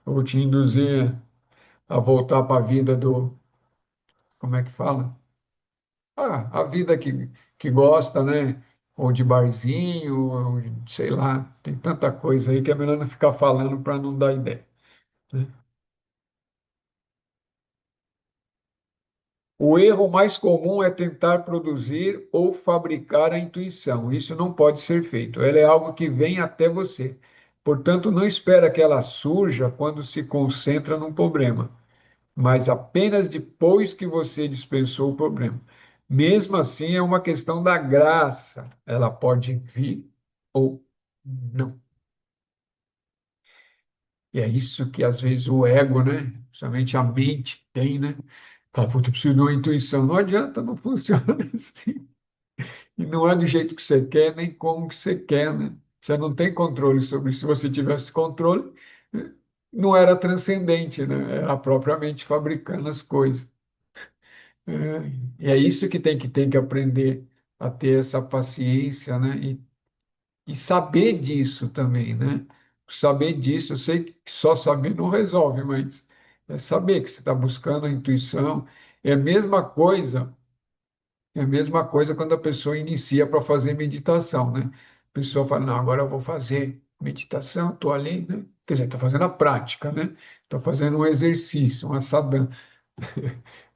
Ou te induzir a voltar para a vida do, como é que fala? A vida que gosta, né? Ou de barzinho, ou sei lá, tem tanta coisa aí que é melhor não ficar falando para não dar ideia, né? O erro mais comum é tentar produzir ou fabricar a intuição. Isso não pode ser feito. Ela é algo que vem até você. Portanto, não espera que ela surja quando se concentra num problema, mas apenas depois que você dispensou o problema. Mesmo assim, é uma questão da graça. Ela pode vir ou não. E é isso que às vezes o ego, né? Principalmente a mente tem, né? Fala, puta, eu preciso de uma intuição. Não adianta, não funciona assim. E não é do jeito que você quer, nem como que você quer, né? Você não tem controle sobre isso. Se você tivesse controle, não era transcendente, né? Era propriamente fabricando as coisas. É isso que tem que aprender a ter essa paciência, né? E saber disso também, né? Saber disso, eu sei que só saber não resolve, mas é saber que você está buscando a intuição. É a mesma coisa, é a mesma coisa quando a pessoa inicia para fazer meditação, né? A pessoa fala, não, agora eu vou fazer meditação, estou ali, né? Quer dizer, estou fazendo a prática, né? Estou fazendo um exercício, uma sadhana,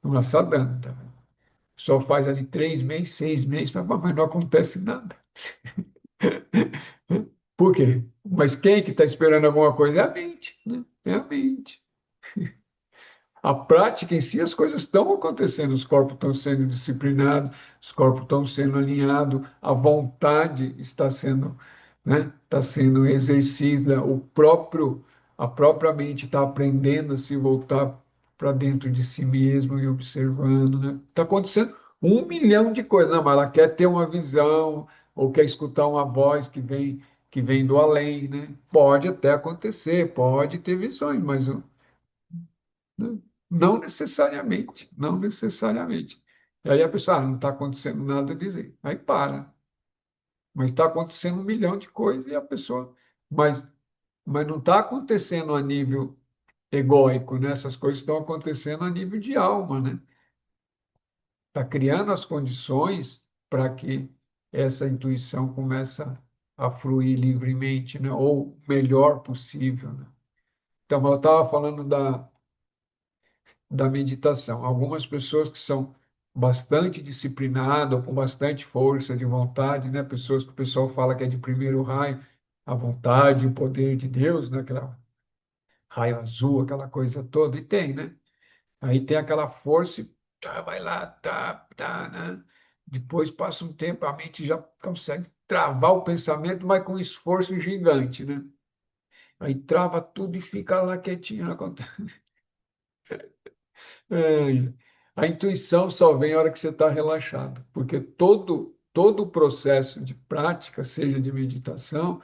uma sadhana, tá? A pessoa faz ali 3 meses, 6 meses, mas não acontece nada. Por quê? Mas quem que está esperando alguma coisa? É a mente, né? É a mente. A prática em si, as coisas estão acontecendo, os corpos estão sendo disciplinados, os corpos estão sendo alinhados, a vontade está sendo, né? Está sendo exercida, a própria mente está aprendendo a se voltar para dentro de si mesmo e observando, né? Está acontecendo 1 milhão de coisas, não, mas ela quer ter uma visão ou quer escutar uma voz que vem do além, né? Pode até acontecer, pode ter visões, mas né? Não necessariamente, não necessariamente. E aí a pessoa, não está acontecendo nada a dizer. Aí para. Mas está acontecendo 1 milhão de coisas e a pessoa. Mas, mas não está acontecendo a nível egóico, né? Essas coisas estão acontecendo a nível de alma, né? Está criando as condições para que essa intuição comece a fluir livremente, né? Ou o melhor possível, né? Então, eu estava falando da meditação. Algumas pessoas que são bastante disciplinadas, com bastante força de vontade, né? Pessoas que o pessoal fala que é de primeiro raio, a vontade, o poder de Deus, né? Aquela raio azul, aquela coisa toda, e tem, né? Aí tem aquela força e tá, vai lá, tá, né? Depois passa um tempo, a mente já consegue travar o pensamento, mas com um esforço gigante, né? Aí trava tudo e fica lá quietinho, não acontece. É, a intuição só vem na hora que você está relaxado, porque todo o processo de prática, seja de meditação,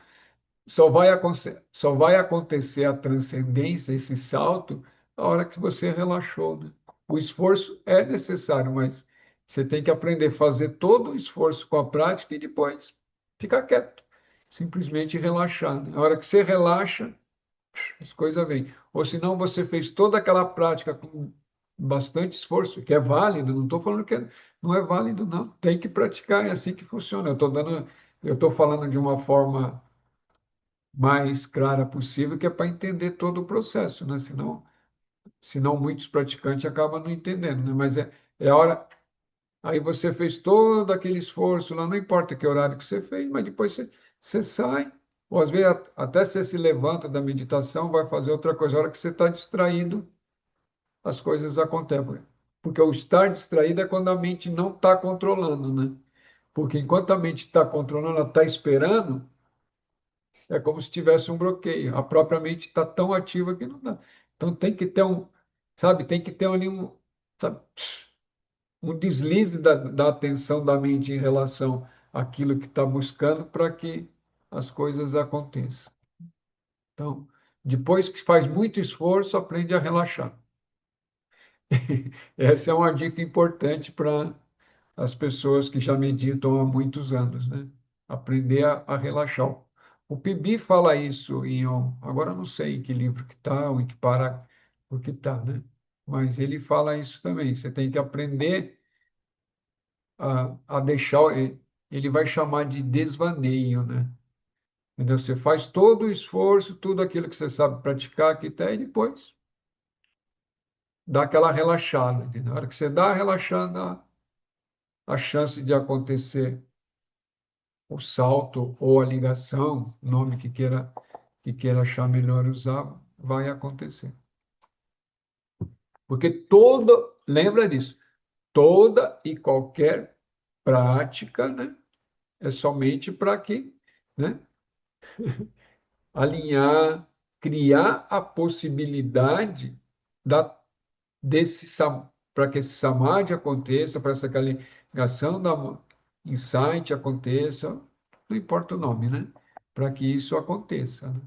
só vai acontecer a transcendência, esse salto, na hora que você relaxou, né? O esforço é necessário, mas você tem que aprender a fazer todo o esforço com a prática e depois ficar quieto, simplesmente relaxar, né? A hora que você relaxa, as coisas vêm. Ou senão você fez toda aquela prática com bastante esforço, que é válido, não estou falando que não é válido, não. Tem que praticar, é assim que funciona. Eu estou falando de uma forma mais clara possível, que é para entender todo o processo, né? Senão muitos praticantes acabam não entendendo, né? Mas é a hora. Aí você fez todo aquele esforço lá, não importa que horário que você fez, mas depois você sai, ou às vezes até você se levanta da meditação, vai fazer outra coisa. A hora que você está distraído, as coisas acontecem. Porque o estar distraído é quando a mente não está controlando, né? Porque enquanto a mente está controlando, ela está esperando, é como se tivesse um bloqueio. A própria mente está tão ativa que não dá. Então tem que ter sabe, tem que ter ali sabe, um deslize da atenção da mente em relação àquilo que está buscando para que as coisas aconteçam. Então, depois que faz muito esforço, aprende a relaxar. Essa é uma dica importante para as pessoas que já meditam há muitos anos, né? Aprender a relaxar. O Pibi fala isso agora eu não sei em que livro que está, ou em que para o que está, né? Mas ele fala isso também. Você tem que aprender a deixar, ele vai chamar de desvaneio, né? Entendeu? Você faz todo o esforço, tudo aquilo que você sabe praticar, que tem, e depois dá aquela relaxada, entendeu? Na hora que você dá a relaxada, a chance de acontecer o salto ou a ligação, nome que queira achar melhor usar, vai acontecer. Porque lembra disso, toda e qualquer prática, né, é somente para que, né, alinhar, criar a possibilidade da, para que esse samadhi aconteça, para essa ligação da insight aconteça, não importa o nome, né? Para que isso aconteça, né?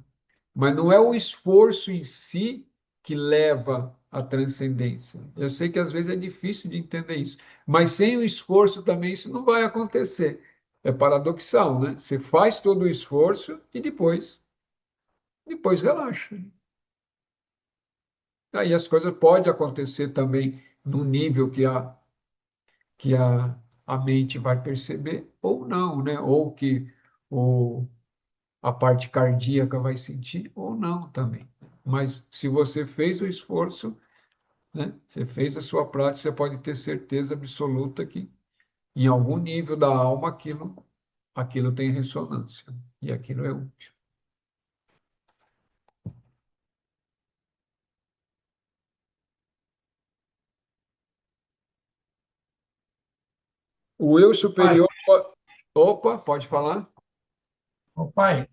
Mas não é o esforço em si que leva à transcendência. Eu sei que às vezes é difícil de entender isso, mas sem o esforço também isso não vai acontecer. É paradoxal, né? Você faz todo o esforço e depois relaxa. Aí as coisas podem acontecer também no nível que a mente vai perceber, ou não, né? Ou que o, a parte cardíaca vai sentir, ou não também. Mas se você fez o esforço, né? Você fez a sua prática, você pode ter certeza absoluta que em algum nível da alma aquilo tem ressonância. E aquilo é útil. O eu Pai, superior. Opa, pode falar? ô pai,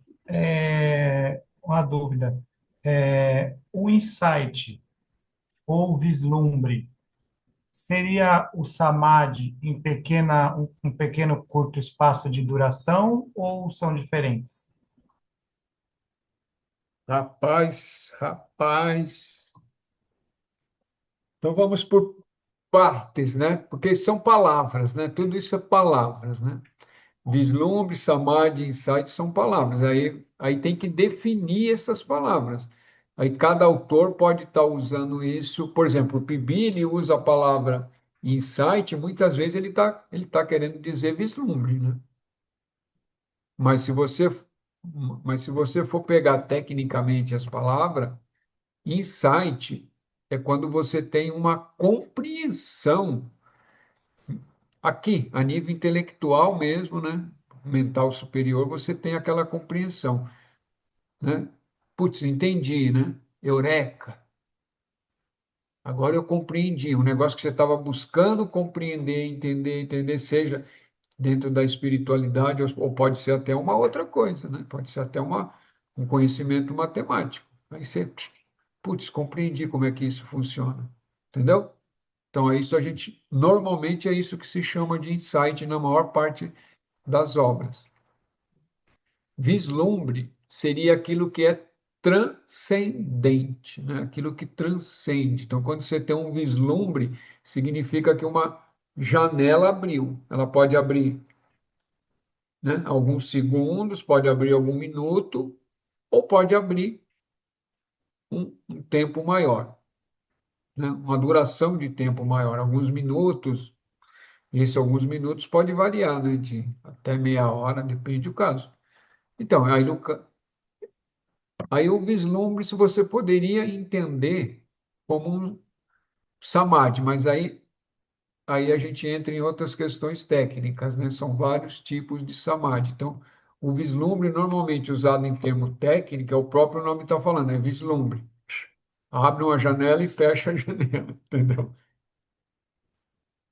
uma dúvida. O insight ou vislumbre seria o samadhi em um pequeno curto espaço de duração ou são diferentes? Rapaz, rapaz. Então vamos por partes, né? Porque são palavras, né? Tudo isso é palavras, né? Vislumbre, samadhi, insight são palavras. Aí tem que definir essas palavras. Aí cada autor pode estar usando isso. Por exemplo, o Pibi, ele usa a palavra insight, muitas vezes ele tá querendo dizer vislumbre, né? Mas se você, mas se você for pegar tecnicamente as palavras, insight é quando você tem uma compreensão aqui, a nível intelectual mesmo, né? Mental superior, você tem aquela compreensão, né? Putz, entendi, né? Eureka! Agora eu compreendi. Um negócio que você estava buscando compreender, entender, seja dentro da espiritualidade, ou pode ser até uma outra coisa, né? Pode ser até um conhecimento matemático. Aí você, putz, compreendi como é que isso funciona. Entendeu? Então, é isso normalmente é isso que se chama de insight na maior parte das obras. Vislumbre seria aquilo que é transcendente, né? Aquilo que transcende. Então, quando você tem um vislumbre, significa que uma janela abriu. Ela pode abrir né? Alguns segundos, pode abrir algum minuto, ou pode abrir um tempo maior, né? Uma duração de tempo maior, alguns minutos. Esse alguns minutos pode variar, né? De até meia hora, depende do caso. Então, aí o vislumbre, se você poderia entender como um samadhi, mas aí a gente entra em outras questões técnicas, né? São vários tipos de samadhi. Então, o vislumbre, normalmente usado em termo técnico, é o próprio nome está falando, é vislumbre. Abre uma janela e fecha a janela, entendeu?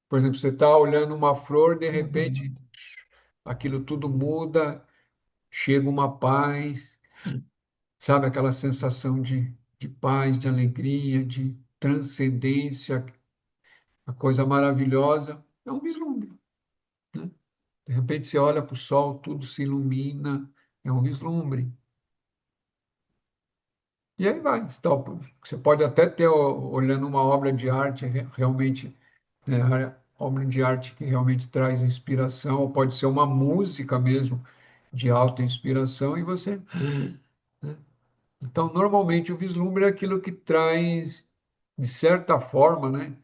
Por exemplo, você está olhando uma flor, de repente, Uhum. aquilo tudo muda, chega uma paz, sabe? Aquela sensação de paz, de alegria, de transcendência, a coisa maravilhosa. É um vislumbre, né? De repente você olha para o sol, tudo se ilumina, é um vislumbre. E aí vai. Então, você pode até ter, olhando uma obra de arte, realmente, né, obra de arte que realmente traz inspiração, ou pode ser uma música mesmo, de alta inspiração, e você. Então, normalmente, o vislumbre é aquilo que traz, de certa forma, né,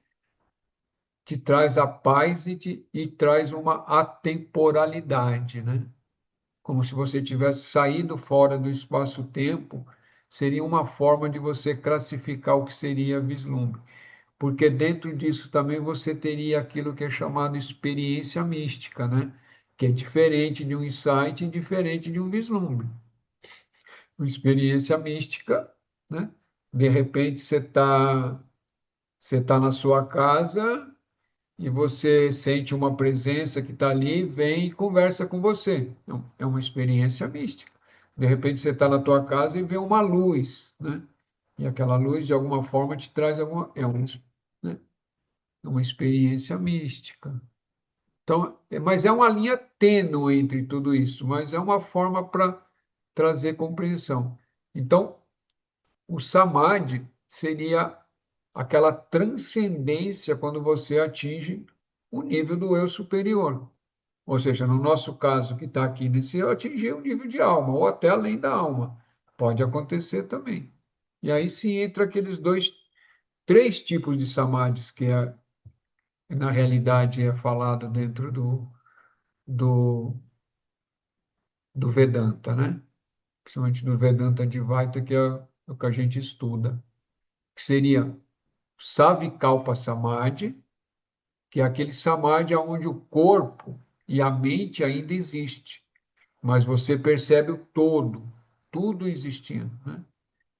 te traz a paz e traz uma atemporalidade, né? Como se você tivesse saído fora do espaço-tempo, seria uma forma de você classificar o que seria vislumbre. Porque dentro disso também você teria aquilo que é chamado experiência mística, né? Que é diferente de um insight e diferente de um vislumbre. Uma experiência mística, né? De repente você tá na sua casa e você sente uma presença que está ali, vem e conversa com você. Então, é uma experiência mística. De repente você está na tua casa e vê uma luz, né? E aquela luz, de alguma forma, te traz né? É uma experiência mística. Então, mas é uma linha tênue entre tudo isso, mas é uma forma para trazer compreensão. Então, o samadhi seria aquela transcendência quando você atinge o nível do eu superior. Ou seja, no nosso caso, que está aqui nesse eu, atingir o nível de alma, ou até além da alma. Pode acontecer também. E aí sim entra aqueles três tipos de samadhis na realidade é falado dentro do, do Vedanta, né? Principalmente do Vedanta Advaita, que é o que a gente estuda, que seria Savikalpa Samadhi, que é aquele samadhi onde o corpo e a mente ainda existem, mas você percebe o todo, tudo existindo, né?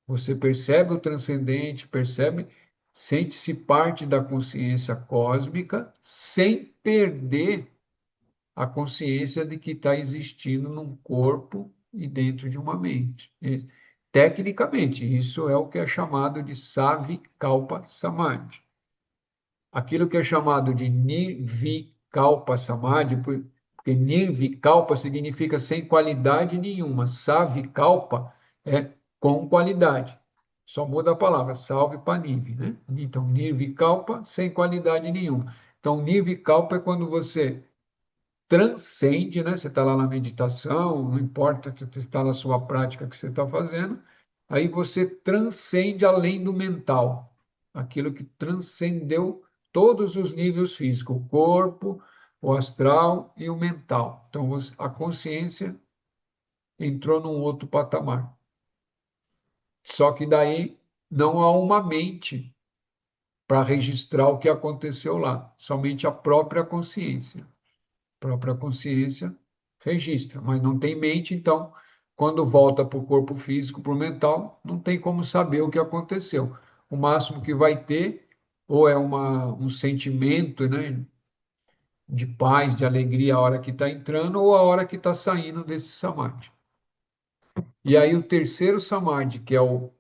Você percebe o transcendente, percebe, sente-se parte da consciência cósmica sem perder a consciência de que está existindo num corpo e dentro de uma mente. Tecnicamente, isso é o que é chamado de Savikalpa Samadhi. Aquilo que é chamado de Nirvikalpa Samadhi, porque Nirvikalpa significa sem qualidade nenhuma, Savikalpa é com qualidade. Só muda a palavra, salve para Nivi, né? Então, Nirvikalpa, sem qualidade nenhuma. Então, Nirvikalpa é quando você transcende, né? Você está lá na meditação, não importa se você está na sua prática que você está fazendo, aí você transcende além do mental, aquilo que transcendeu todos os níveis físicos, o corpo, o astral e o mental. Então, a consciência entrou num outro patamar. Só que daí não há uma mente para registrar o que aconteceu lá, somente a própria consciência. Própria consciência registra, mas não tem mente, então, quando volta para o corpo físico, para o mental, não tem como saber o que aconteceu. O máximo que vai ter, ou é um sentimento, né, de paz, de alegria a hora que está entrando, ou a hora que está saindo desse samadhi. E aí o terceiro samadhi, que é o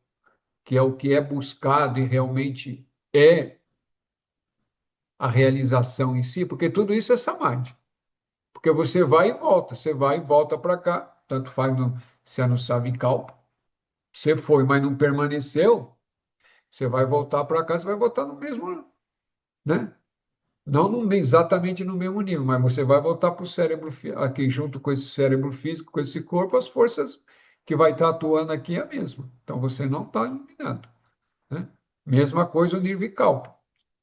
que é buscado e realmente é a realização em si, porque tudo isso é samadhi. Porque você vai e volta para cá, tanto faz se é no Savikalpa. Você foi, mas não permaneceu, você vai voltar para cá, você vai voltar no mesmo, né? Não exatamente no mesmo nível, mas você vai voltar para o cérebro, aqui junto com esse cérebro físico, com esse corpo, as forças que vai estar atuando aqui é a mesma. Então você não está iluminado, né? Mesma coisa o Nirvikalpa.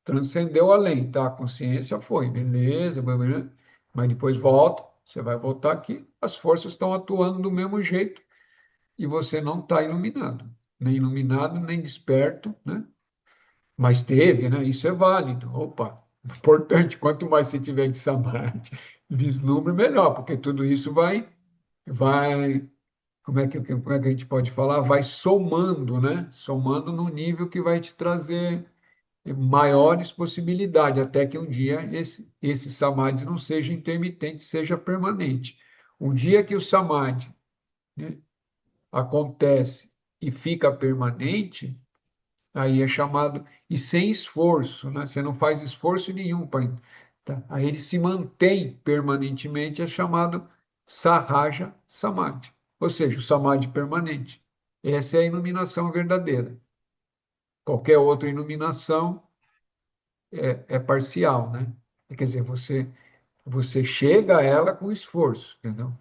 Transcendeu além, tá? A consciência foi, beleza, blá, blá, blá. Mas depois volta, você vai voltar aqui, as forças estão atuando do mesmo jeito e você não está iluminado, nem desperto, né? Mas teve, né? Isso é válido. Opa, importante. Quanto mais você tiver de samadhi, vislumbre, melhor, porque tudo isso vai, como é que a gente pode falar? Vai somando, né? Somando no nível que vai te trazer maiores possibilidades, até que um dia esse samadhi não seja intermitente, seja permanente. Um dia que o samadhi, né, acontece e fica permanente, aí é chamado, e sem esforço, né? Você não faz esforço nenhum para. Tá? Aí ele se mantém permanentemente, é chamado Sahaja Samadhi, ou seja, o Samadhi permanente. Essa é a iluminação verdadeira. Qualquer outra iluminação é parcial, né? Quer dizer, você chega a ela com esforço, entendeu?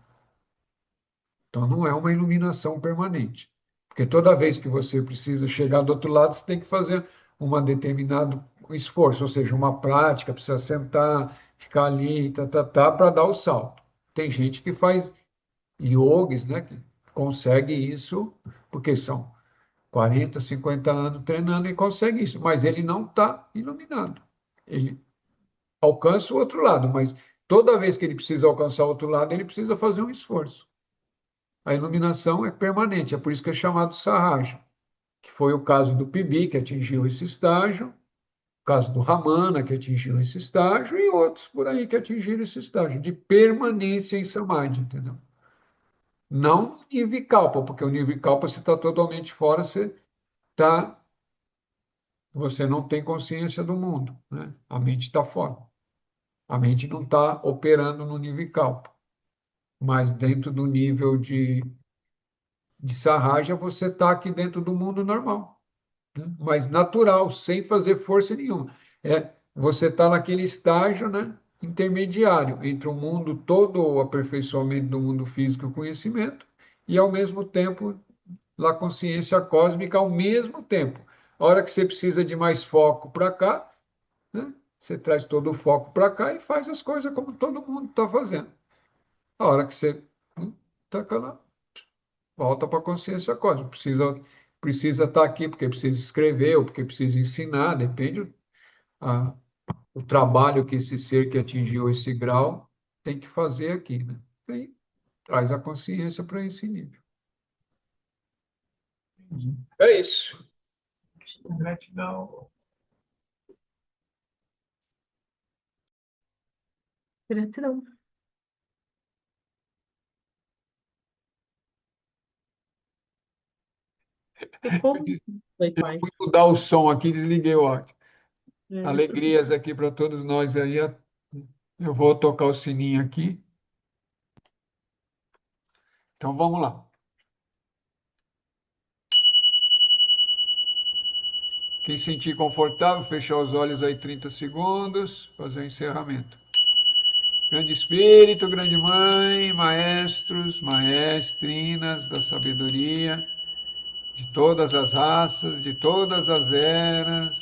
Então não é uma iluminação permanente. Porque toda vez que você precisa chegar do outro lado, você tem que fazer um determinado esforço, ou seja, uma prática, precisa sentar, ficar ali, para dar o salto. Tem gente que faz yogis, né, que consegue isso, porque são 40, 50 anos treinando e consegue isso, mas ele não está iluminado. Ele alcança o outro lado, mas toda vez que ele precisa alcançar o outro lado, ele precisa fazer um esforço. A iluminação é permanente, é por isso que é chamado Sahaja, que foi o caso do Pibi, que atingiu esse estágio, o caso do Ramana, que atingiu esse estágio, e outros por aí que atingiram esse estágio, de permanência em Samadhi, entendeu? Não Nirvikalpa, porque o Nirvikalpa você está totalmente fora, tá, você não tem consciência do mundo, né? A mente está fora. A mente não está operando no Nirvikalpa, mas dentro do nível de Sahaja, você está aqui dentro do mundo normal, né? Mas natural, sem fazer força nenhuma. Você está naquele estágio, né, intermediário entre o mundo, todo o aperfeiçoamento do mundo físico e o conhecimento, e ao mesmo tempo, a consciência cósmica, ao mesmo tempo. A hora que você precisa de mais foco para cá, né, você traz todo o foco para cá e faz as coisas como todo mundo está fazendo. A hora que você está lá, volta para a consciência cósmica. Precisa estar aqui porque precisa escrever ou porque precisa ensinar, depende a, o trabalho que esse ser que atingiu esse grau tem que fazer aqui, né? E traz a consciência para esse nível. Entendi. É isso. Gratidão. Gratidão. Ficou. Foi, Eu pai. fui mudar o som aqui, desliguei o áudio. É. Alegrias aqui para todos nós aí. Eu vou tocar o sininho aqui. Então vamos lá. Quem sentir confortável, fechar os olhos aí 30 segundos, fazer o encerramento. Grande Espírito, Grande Mãe, maestros, maestrinas da sabedoria, de todas as raças, de todas as eras,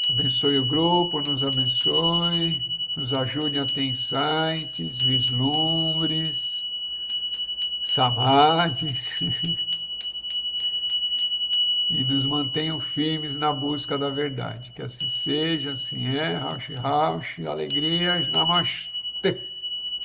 abençoe o grupo, nos abençoe, nos ajude a ter insights, vislumbres, samadhis, e nos mantenham firmes na busca da verdade. Que assim seja, assim é. Raushi, Raushi, alegrias, Namastê.